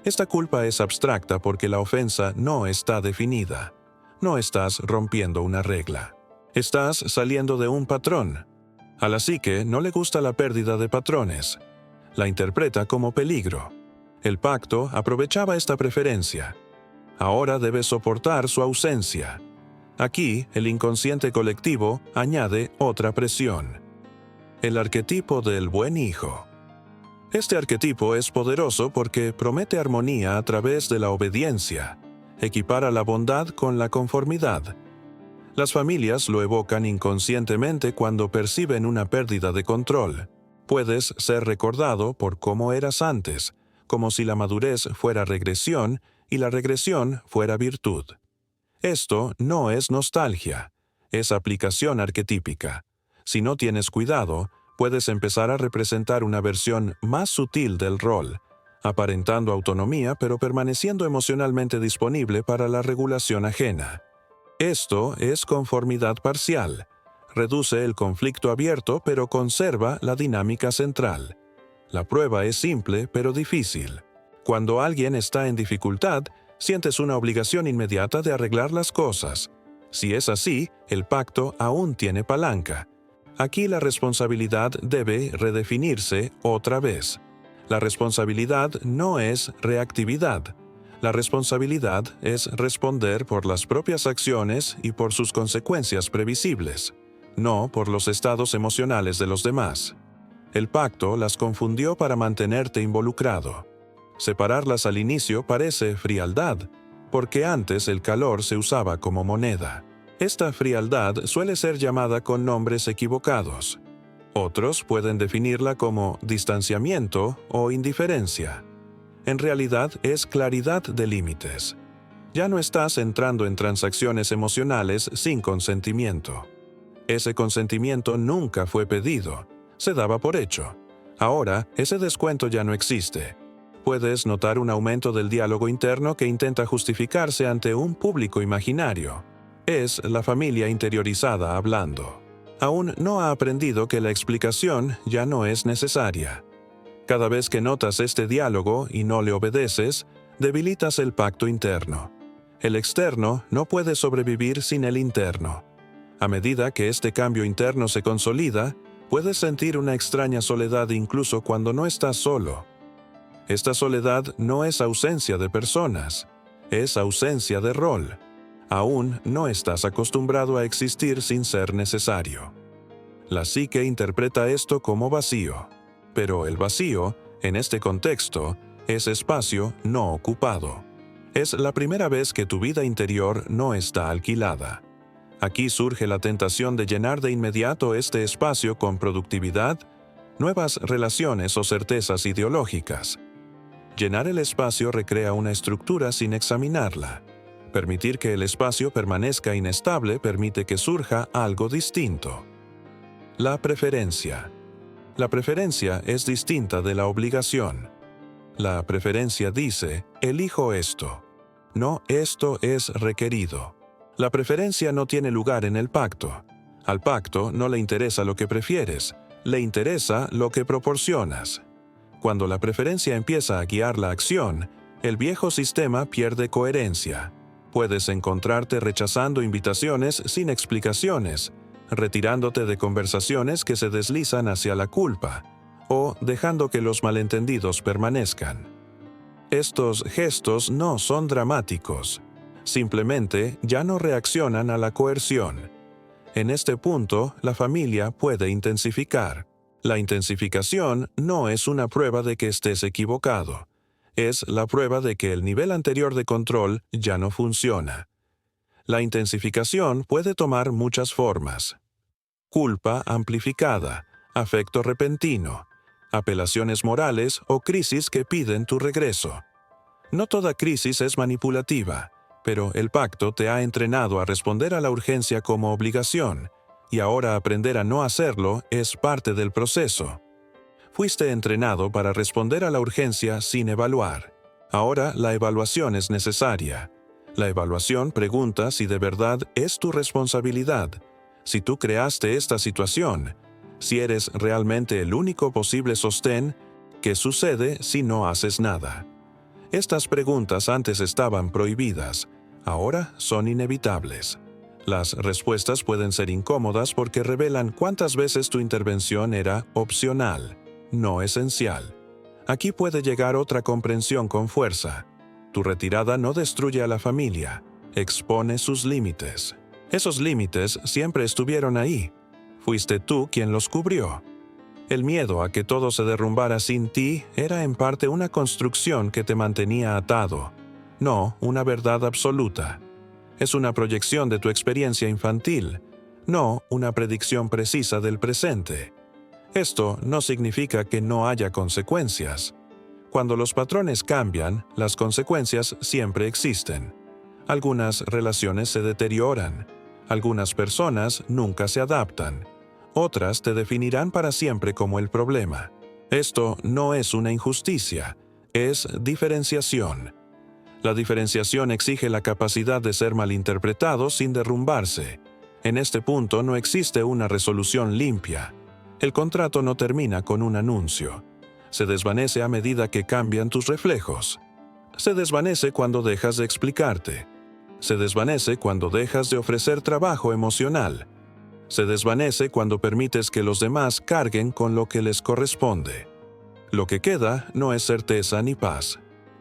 Esta culpa es abstracta porque la ofensa no está definida. No estás rompiendo una regla. Estás saliendo de un patrón. A la psique no le gusta la pérdida de patrones. La interpreta como peligro. El pacto aprovechaba esta preferencia. Ahora debes soportar su ausencia. Aquí, el inconsciente colectivo añade otra presión. El arquetipo del buen hijo. Este arquetipo es poderoso porque promete armonía a través de la obediencia. Equipara la bondad con la conformidad. Las familias lo evocan inconscientemente cuando perciben una pérdida de control. Puedes ser recordado por cómo eras antes, como si la madurez fuera regresión y la regresión fuera virtud. Esto no es nostalgia, es aplicación arquetípica. Si no tienes cuidado, puedes empezar a representar una versión más sutil del rol, aparentando autonomía pero permaneciendo emocionalmente disponible para la regulación ajena. Esto es conformidad parcial. Reduce el conflicto abierto pero conserva la dinámica central. La prueba es simple pero difícil. Cuando alguien está en dificultad, sientes una obligación inmediata de arreglar las cosas. Si es así, el pacto aún tiene palanca. Aquí la responsabilidad debe redefinirse otra vez. La responsabilidad no es reactividad. La responsabilidad es responder por las propias acciones y por sus consecuencias previsibles, no por los estados emocionales de los demás. El pacto las confundió para mantenerte involucrado. Separarlas al inicio parece frialdad, porque antes el calor se usaba como moneda. Esta frialdad suele ser llamada con nombres equivocados. Otros pueden definirla como distanciamiento o indiferencia. En realidad es claridad de límites. Ya no estás entrando en transacciones emocionales sin consentimiento. Ese consentimiento nunca fue pedido, se daba por hecho. Ahora, ese descuento ya no existe. Puedes notar un aumento del diálogo interno que intenta justificarse ante un público imaginario. Es la familia interiorizada hablando. Aún no ha aprendido que la explicación ya no es necesaria. Cada vez que notas este diálogo y no le obedeces, debilitas el pacto interno. El externo no puede sobrevivir sin el interno. A medida que este cambio interno se consolida, puedes sentir una extraña soledad incluso cuando no estás solo. Esta soledad no es ausencia de personas, es ausencia de rol. Aún no estás acostumbrado a existir sin ser necesario. La psique interpreta esto como vacío. Pero el vacío, en este contexto, es espacio no ocupado. Es la primera vez que tu vida interior no está alquilada. Aquí surge la tentación de llenar de inmediato este espacio con productividad, nuevas relaciones o certezas ideológicas. Llenar el espacio recrea una estructura sin examinarla. Permitir que el espacio permanezca inestable permite que surja algo distinto. La preferencia. La preferencia es distinta de la obligación. La preferencia dice, elijo esto. No, esto es requerido. La preferencia no tiene lugar en el pacto. Al pacto no le interesa lo que prefieres, le interesa lo que proporcionas. Cuando la preferencia empieza a guiar la acción, el viejo sistema pierde coherencia. Puedes encontrarte rechazando invitaciones sin explicaciones, retirándote de conversaciones que se deslizan hacia la culpa, o dejando que los malentendidos permanezcan. Estos gestos no son dramáticos, simplemente ya no reaccionan a la coerción. En este punto, la familia puede intensificar. La intensificación no es una prueba de que estés equivocado, es la prueba de que el nivel anterior de control ya no funciona. La intensificación puede tomar muchas formas. Culpa amplificada, afecto repentino, apelaciones morales o crisis que piden tu regreso. No toda crisis es manipulativa, pero el pacto te ha entrenado a responder a la urgencia como obligación, y ahora aprender a no hacerlo es parte del proceso. Fuiste entrenado para responder a la urgencia sin evaluar. Ahora la evaluación es necesaria. La evaluación pregunta si de verdad es tu responsabilidad, si tú creaste esta situación, si eres realmente el único posible sostén, ¿qué sucede si no haces nada? Estas preguntas antes estaban prohibidas, ahora son inevitables. Las respuestas pueden ser incómodas porque revelan cuántas veces tu intervención era opcional, no esencial. Aquí puede llegar otra comprensión con fuerza. Tu retirada no destruye a la familia, expone sus límites. Esos límites siempre estuvieron ahí. Fuiste tú quien los cubrió. El miedo a que todo se derrumbara sin ti era en parte una construcción que te mantenía atado, no una verdad absoluta. Es una proyección de tu experiencia infantil, no una predicción precisa del presente. Esto no significa que no haya consecuencias. Cuando los patrones cambian, las consecuencias siempre existen. Algunas relaciones se deterioran. Algunas personas nunca se adaptan. Otras te definirán para siempre como el problema. Esto no es una injusticia, es diferenciación. La diferenciación exige la capacidad de ser malinterpretado sin derrumbarse. En este punto no existe una resolución limpia. El contrato no termina con un anuncio. Se desvanece a medida que cambian tus reflejos. Se desvanece cuando dejas de explicarte. Se desvanece cuando dejas de ofrecer trabajo emocional. Se desvanece cuando permites que los demás carguen con lo que les corresponde. Lo que queda no es certeza ni paz.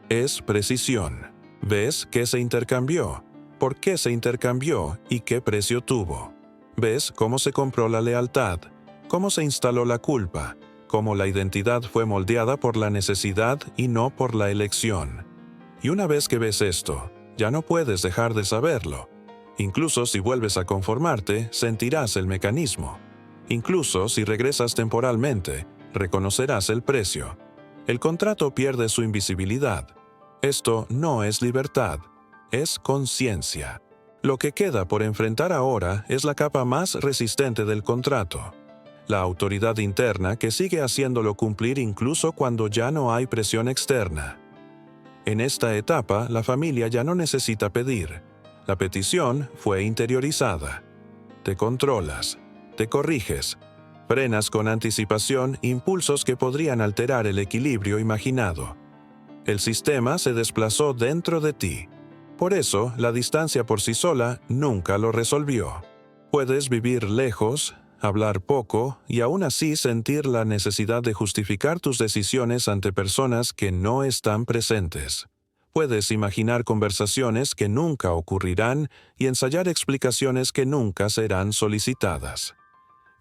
Es precisión. ¿Ves qué se intercambió? ¿Por qué se intercambió y qué precio tuvo? ¿Ves cómo se compró la lealtad? ¿Cómo se instaló la culpa? ¿Cómo la identidad fue moldeada por la necesidad y no por la elección? Y una vez que ves esto, ya no puedes dejar de saberlo. Incluso si vuelves a conformarte, sentirás el mecanismo. Incluso si regresas temporalmente, reconocerás el precio. El contrato pierde su invisibilidad. Esto no es libertad, es conciencia. Lo que queda por enfrentar ahora es la capa más resistente del contrato. La autoridad interna que sigue haciéndolo cumplir incluso cuando ya no hay presión externa. En esta etapa, la familia ya no necesita pedir. La petición fue interiorizada. Te controlas, te corriges, frenas con anticipación impulsos que podrían alterar el equilibrio imaginado. El sistema se desplazó dentro de ti. Por eso, la distancia por sí sola nunca lo resolvió. Puedes vivir lejos, hablar poco y aún así sentir la necesidad de justificar tus decisiones ante personas que no están presentes. Puedes imaginar conversaciones que nunca ocurrirán y ensayar explicaciones que nunca serán solicitadas.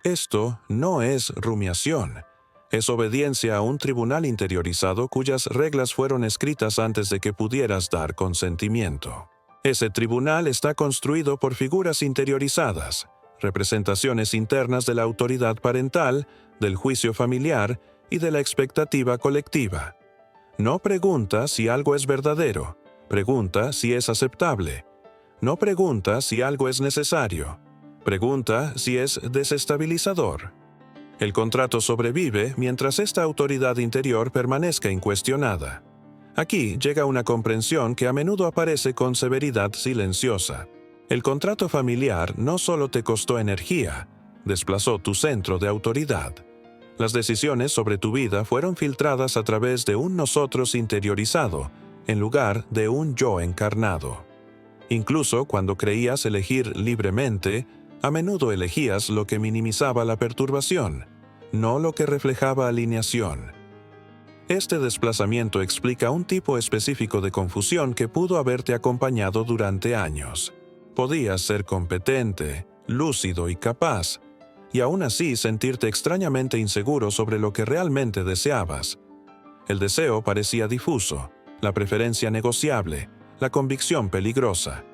Esto no es rumiación. Es obediencia a un tribunal interiorizado cuyas reglas fueron escritas antes de que pudieras dar consentimiento. Ese tribunal está construido por figuras interiorizadas, representaciones internas de la autoridad parental, del juicio familiar y de la expectativa colectiva. No pregunta si algo es verdadero, pregunta si es aceptable. No pregunta si algo es necesario, pregunta si es desestabilizador. El contrato sobrevive mientras esta autoridad interior permanezca incuestionada. Aquí llega una comprensión que a menudo aparece con severidad silenciosa. El contrato familiar no solo te costó energía, desplazó tu centro de autoridad. Las decisiones sobre tu vida fueron filtradas a través de un nosotros interiorizado, en lugar de un yo encarnado. Incluso cuando creías elegir libremente, a menudo elegías lo que minimizaba la perturbación, no lo que reflejaba alineación. Este desplazamiento explica un tipo específico de confusión que pudo haberte acompañado durante años. Podías ser competente, lúcido y capaz, y aún así sentirte extrañamente inseguro sobre lo que realmente deseabas. El deseo parecía difuso, la preferencia negociable, la convicción peligrosa.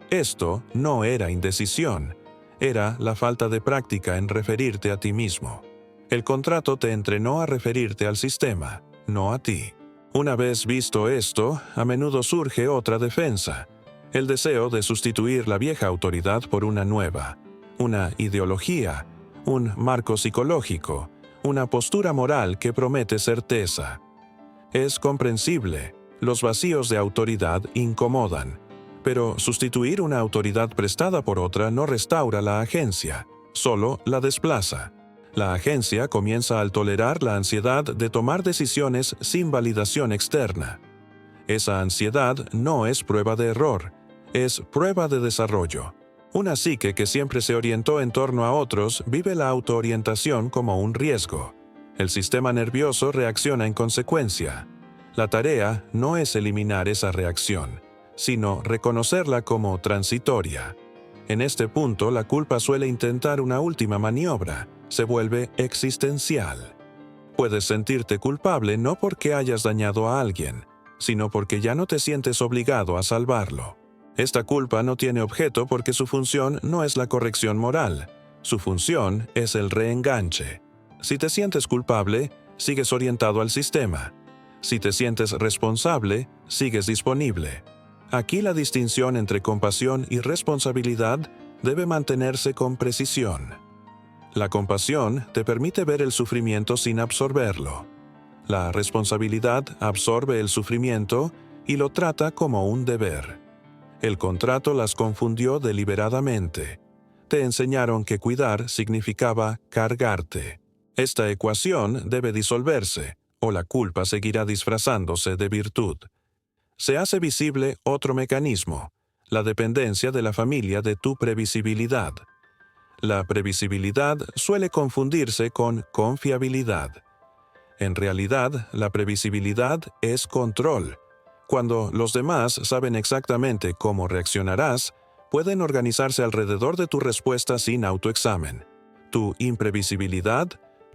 Esto no era indecisión, era la falta de práctica en referirte a ti mismo. El contrato te entrenó a referirte al sistema, no a ti. Una vez visto esto, a menudo surge otra defensa, el deseo de sustituir la vieja autoridad por una nueva, una ideología, un marco psicológico, una postura moral que promete certeza. Es comprensible, los vacíos de autoridad incomodan, pero sustituir una autoridad prestada por otra no restaura la agencia, solo la desplaza. La agencia comienza al tolerar la ansiedad de tomar decisiones sin validación externa. Esa ansiedad no es prueba de error, es prueba de desarrollo. Una psique que siempre se orientó en torno a otros vive la autoorientación como un riesgo. El sistema nervioso reacciona en consecuencia. La tarea no es eliminar esa reacción, sino reconocerla como transitoria. En este punto, la culpa suele intentar una última maniobra, se vuelve existencial. Puedes sentirte culpable no porque hayas dañado a alguien, sino porque ya no te sientes obligado a salvarlo. Esta culpa no tiene objeto porque su función no es la corrección moral. Su función es el reenganche. Si te sientes culpable, sigues orientado al sistema. Si te sientes responsable, sigues disponible. Aquí la distinción entre compasión y responsabilidad debe mantenerse con precisión. La compasión te permite ver el sufrimiento sin absorberlo. La responsabilidad absorbe el sufrimiento y lo trata como un deber. El contrato las confundió deliberadamente. Te enseñaron que cuidar significaba cargarte. Esta ecuación debe disolverse, o la culpa seguirá disfrazándose de virtud. Se hace visible otro mecanismo, la dependencia de la familia de tu previsibilidad. La previsibilidad suele confundirse con confiabilidad. En realidad, la previsibilidad es control. Cuando los demás saben exactamente cómo reaccionarás, pueden organizarse alrededor de tu respuesta sin autoexamen. Tu imprevisibilidad,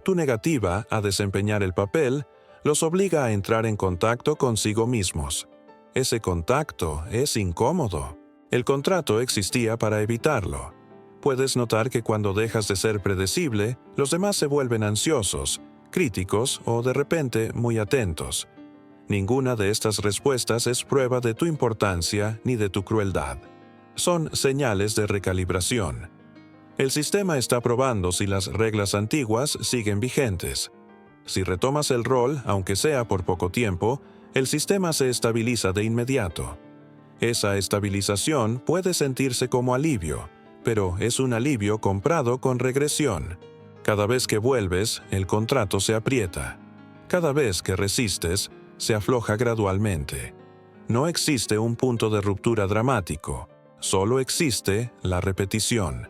tu negativa a desempeñar el papel, los obliga a entrar en contacto consigo mismos. Ese contacto es incómodo. El contrato existía para evitarlo. Puedes notar que cuando dejas de ser predecible, los demás se vuelven ansiosos, críticos o de repente muy atentos. Ninguna de estas respuestas es prueba de tu importancia ni de tu crueldad. Son señales de recalibración. El sistema está probando si las reglas antiguas siguen vigentes. Si retomas el rol, aunque sea por poco tiempo, el sistema se estabiliza de inmediato. Esa estabilización puede sentirse como alivio, pero es un alivio comprado con regresión. Cada vez que vuelves, el contrato se aprieta. Cada vez que resistes, se afloja gradualmente. No existe un punto de ruptura dramático, solo existe la repetición.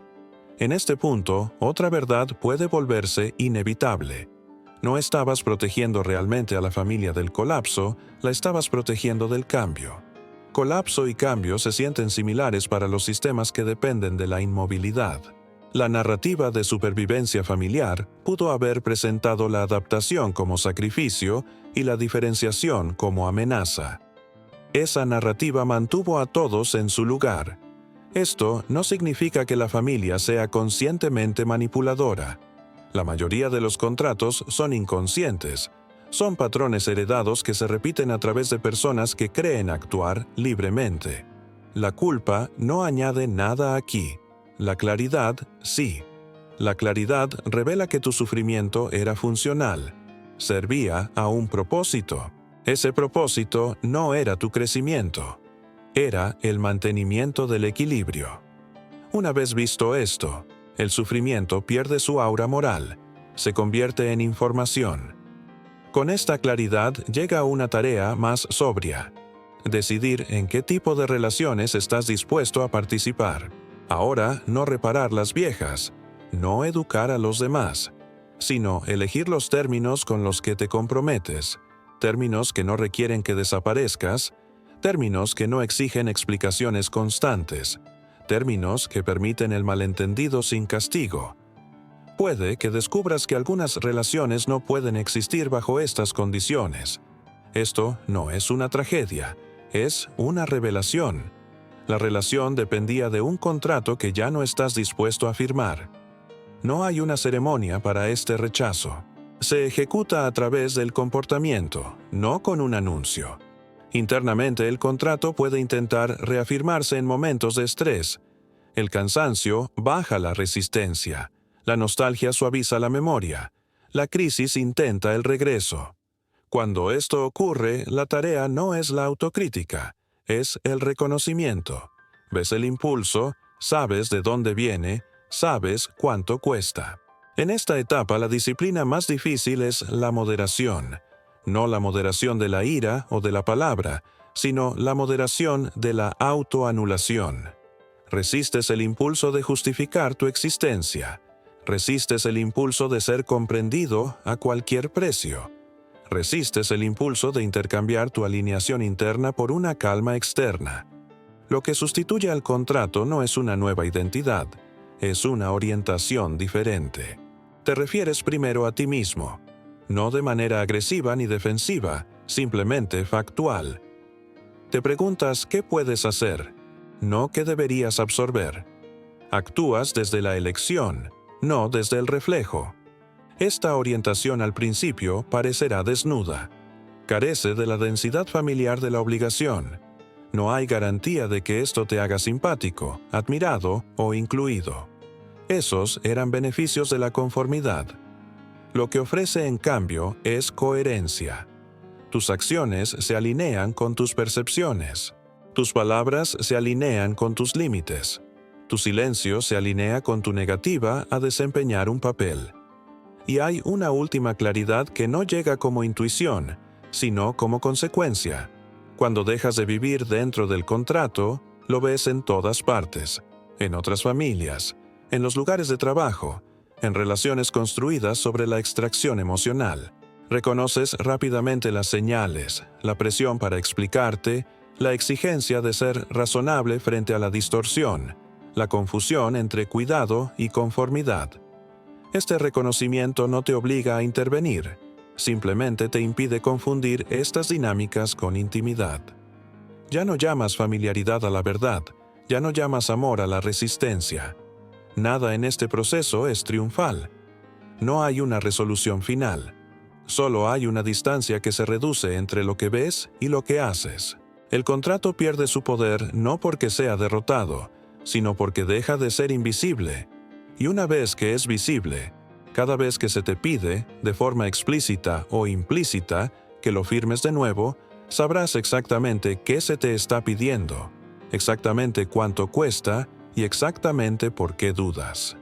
En este punto, otra verdad puede volverse inevitable. No estabas protegiendo realmente a la familia del colapso, la estabas protegiendo del cambio. Colapso y cambio se sienten similares para los sistemas que dependen de la inmovilidad. La narrativa de supervivencia familiar pudo haber presentado la adaptación como sacrificio y la diferenciación como amenaza. Esa narrativa mantuvo a todos en su lugar. Esto no significa que la familia sea conscientemente manipuladora. La mayoría de los contratos son inconscientes. Son patrones heredados que se repiten a través de personas que creen actuar libremente. La culpa no añade nada aquí. La claridad, sí. La claridad revela que tu sufrimiento era funcional. Servía a un propósito. Ese propósito no era tu crecimiento. Era el mantenimiento del equilibrio. Una vez visto esto, el sufrimiento pierde su aura moral. Se convierte en información. Con esta claridad llega una tarea más sobria. Decidir en qué tipo de relaciones estás dispuesto a participar. Ahora, no reparar las viejas, no educar a los demás, sino elegir los términos con los que te comprometes, términos que no requieren que desaparezcas, términos que no exigen explicaciones constantes, términos que permiten el malentendido sin castigo. Puede que descubras que algunas relaciones no pueden existir bajo estas condiciones. Esto no es una tragedia, es una revelación. La relación dependía de un contrato que ya no estás dispuesto a firmar. No hay una ceremonia para este rechazo. Se ejecuta a través del comportamiento, no con un anuncio. Internamente el contrato puede intentar reafirmarse en momentos de estrés. El cansancio baja la resistencia. La nostalgia suaviza la memoria. La crisis intenta el regreso. Cuando esto ocurre, la tarea no es la autocrítica, es el reconocimiento. Ves el impulso, sabes de dónde viene, sabes cuánto cuesta. En esta etapa la disciplina más difícil es la moderación. No la moderación de la ira o de la palabra, sino la moderación de la autoanulación. Resistes el impulso de justificar tu existencia. Resistes el impulso de ser comprendido a cualquier precio. Resistes el impulso de intercambiar tu alineación interna por una calma externa. Lo que sustituye al contrato no es una nueva identidad, es una orientación diferente. Te refieres primero a ti mismo, no de manera agresiva ni defensiva, simplemente factual. Te preguntas qué puedes hacer. no que deberías absorber. Actúas desde la elección, no desde el reflejo. Esta orientación al principio parecerá desnuda. Carece de la densidad familiar de la obligación. No hay garantía de que esto te haga simpático, admirado o incluido. Esos eran beneficios de la conformidad. Lo que ofrece en cambio es coherencia. Tus acciones se alinean con tus percepciones. Tus palabras se alinean con tus límites. Tu silencio se alinea con tu negativa a desempeñar un papel. Y hay una última claridad que no llega como intuición, sino como consecuencia. Cuando dejas de vivir dentro del contrato, lo ves en todas partes, en otras familias, en los lugares de trabajo, en relaciones construidas sobre la extracción emocional. Reconoces rápidamente las señales, la presión para explicarte, la exigencia de ser razonable frente a la distorsión, la confusión entre cuidado y conformidad. Este reconocimiento no te obliga a intervenir, simplemente te impide confundir estas dinámicas con intimidad. Ya no llamas familiaridad a la verdad, ya no llamas amor a la resistencia. Nada en este proceso es triunfal. No hay una resolución final. Solo hay una distancia que se reduce entre lo que ves y lo que haces. El contrato pierde su poder no porque sea derrotado, sino porque deja de ser invisible. Y una vez que es visible, cada vez que se te pide, de forma explícita o implícita, que lo firmes de nuevo, sabrás exactamente qué se te está pidiendo, exactamente cuánto cuesta y exactamente por qué dudas.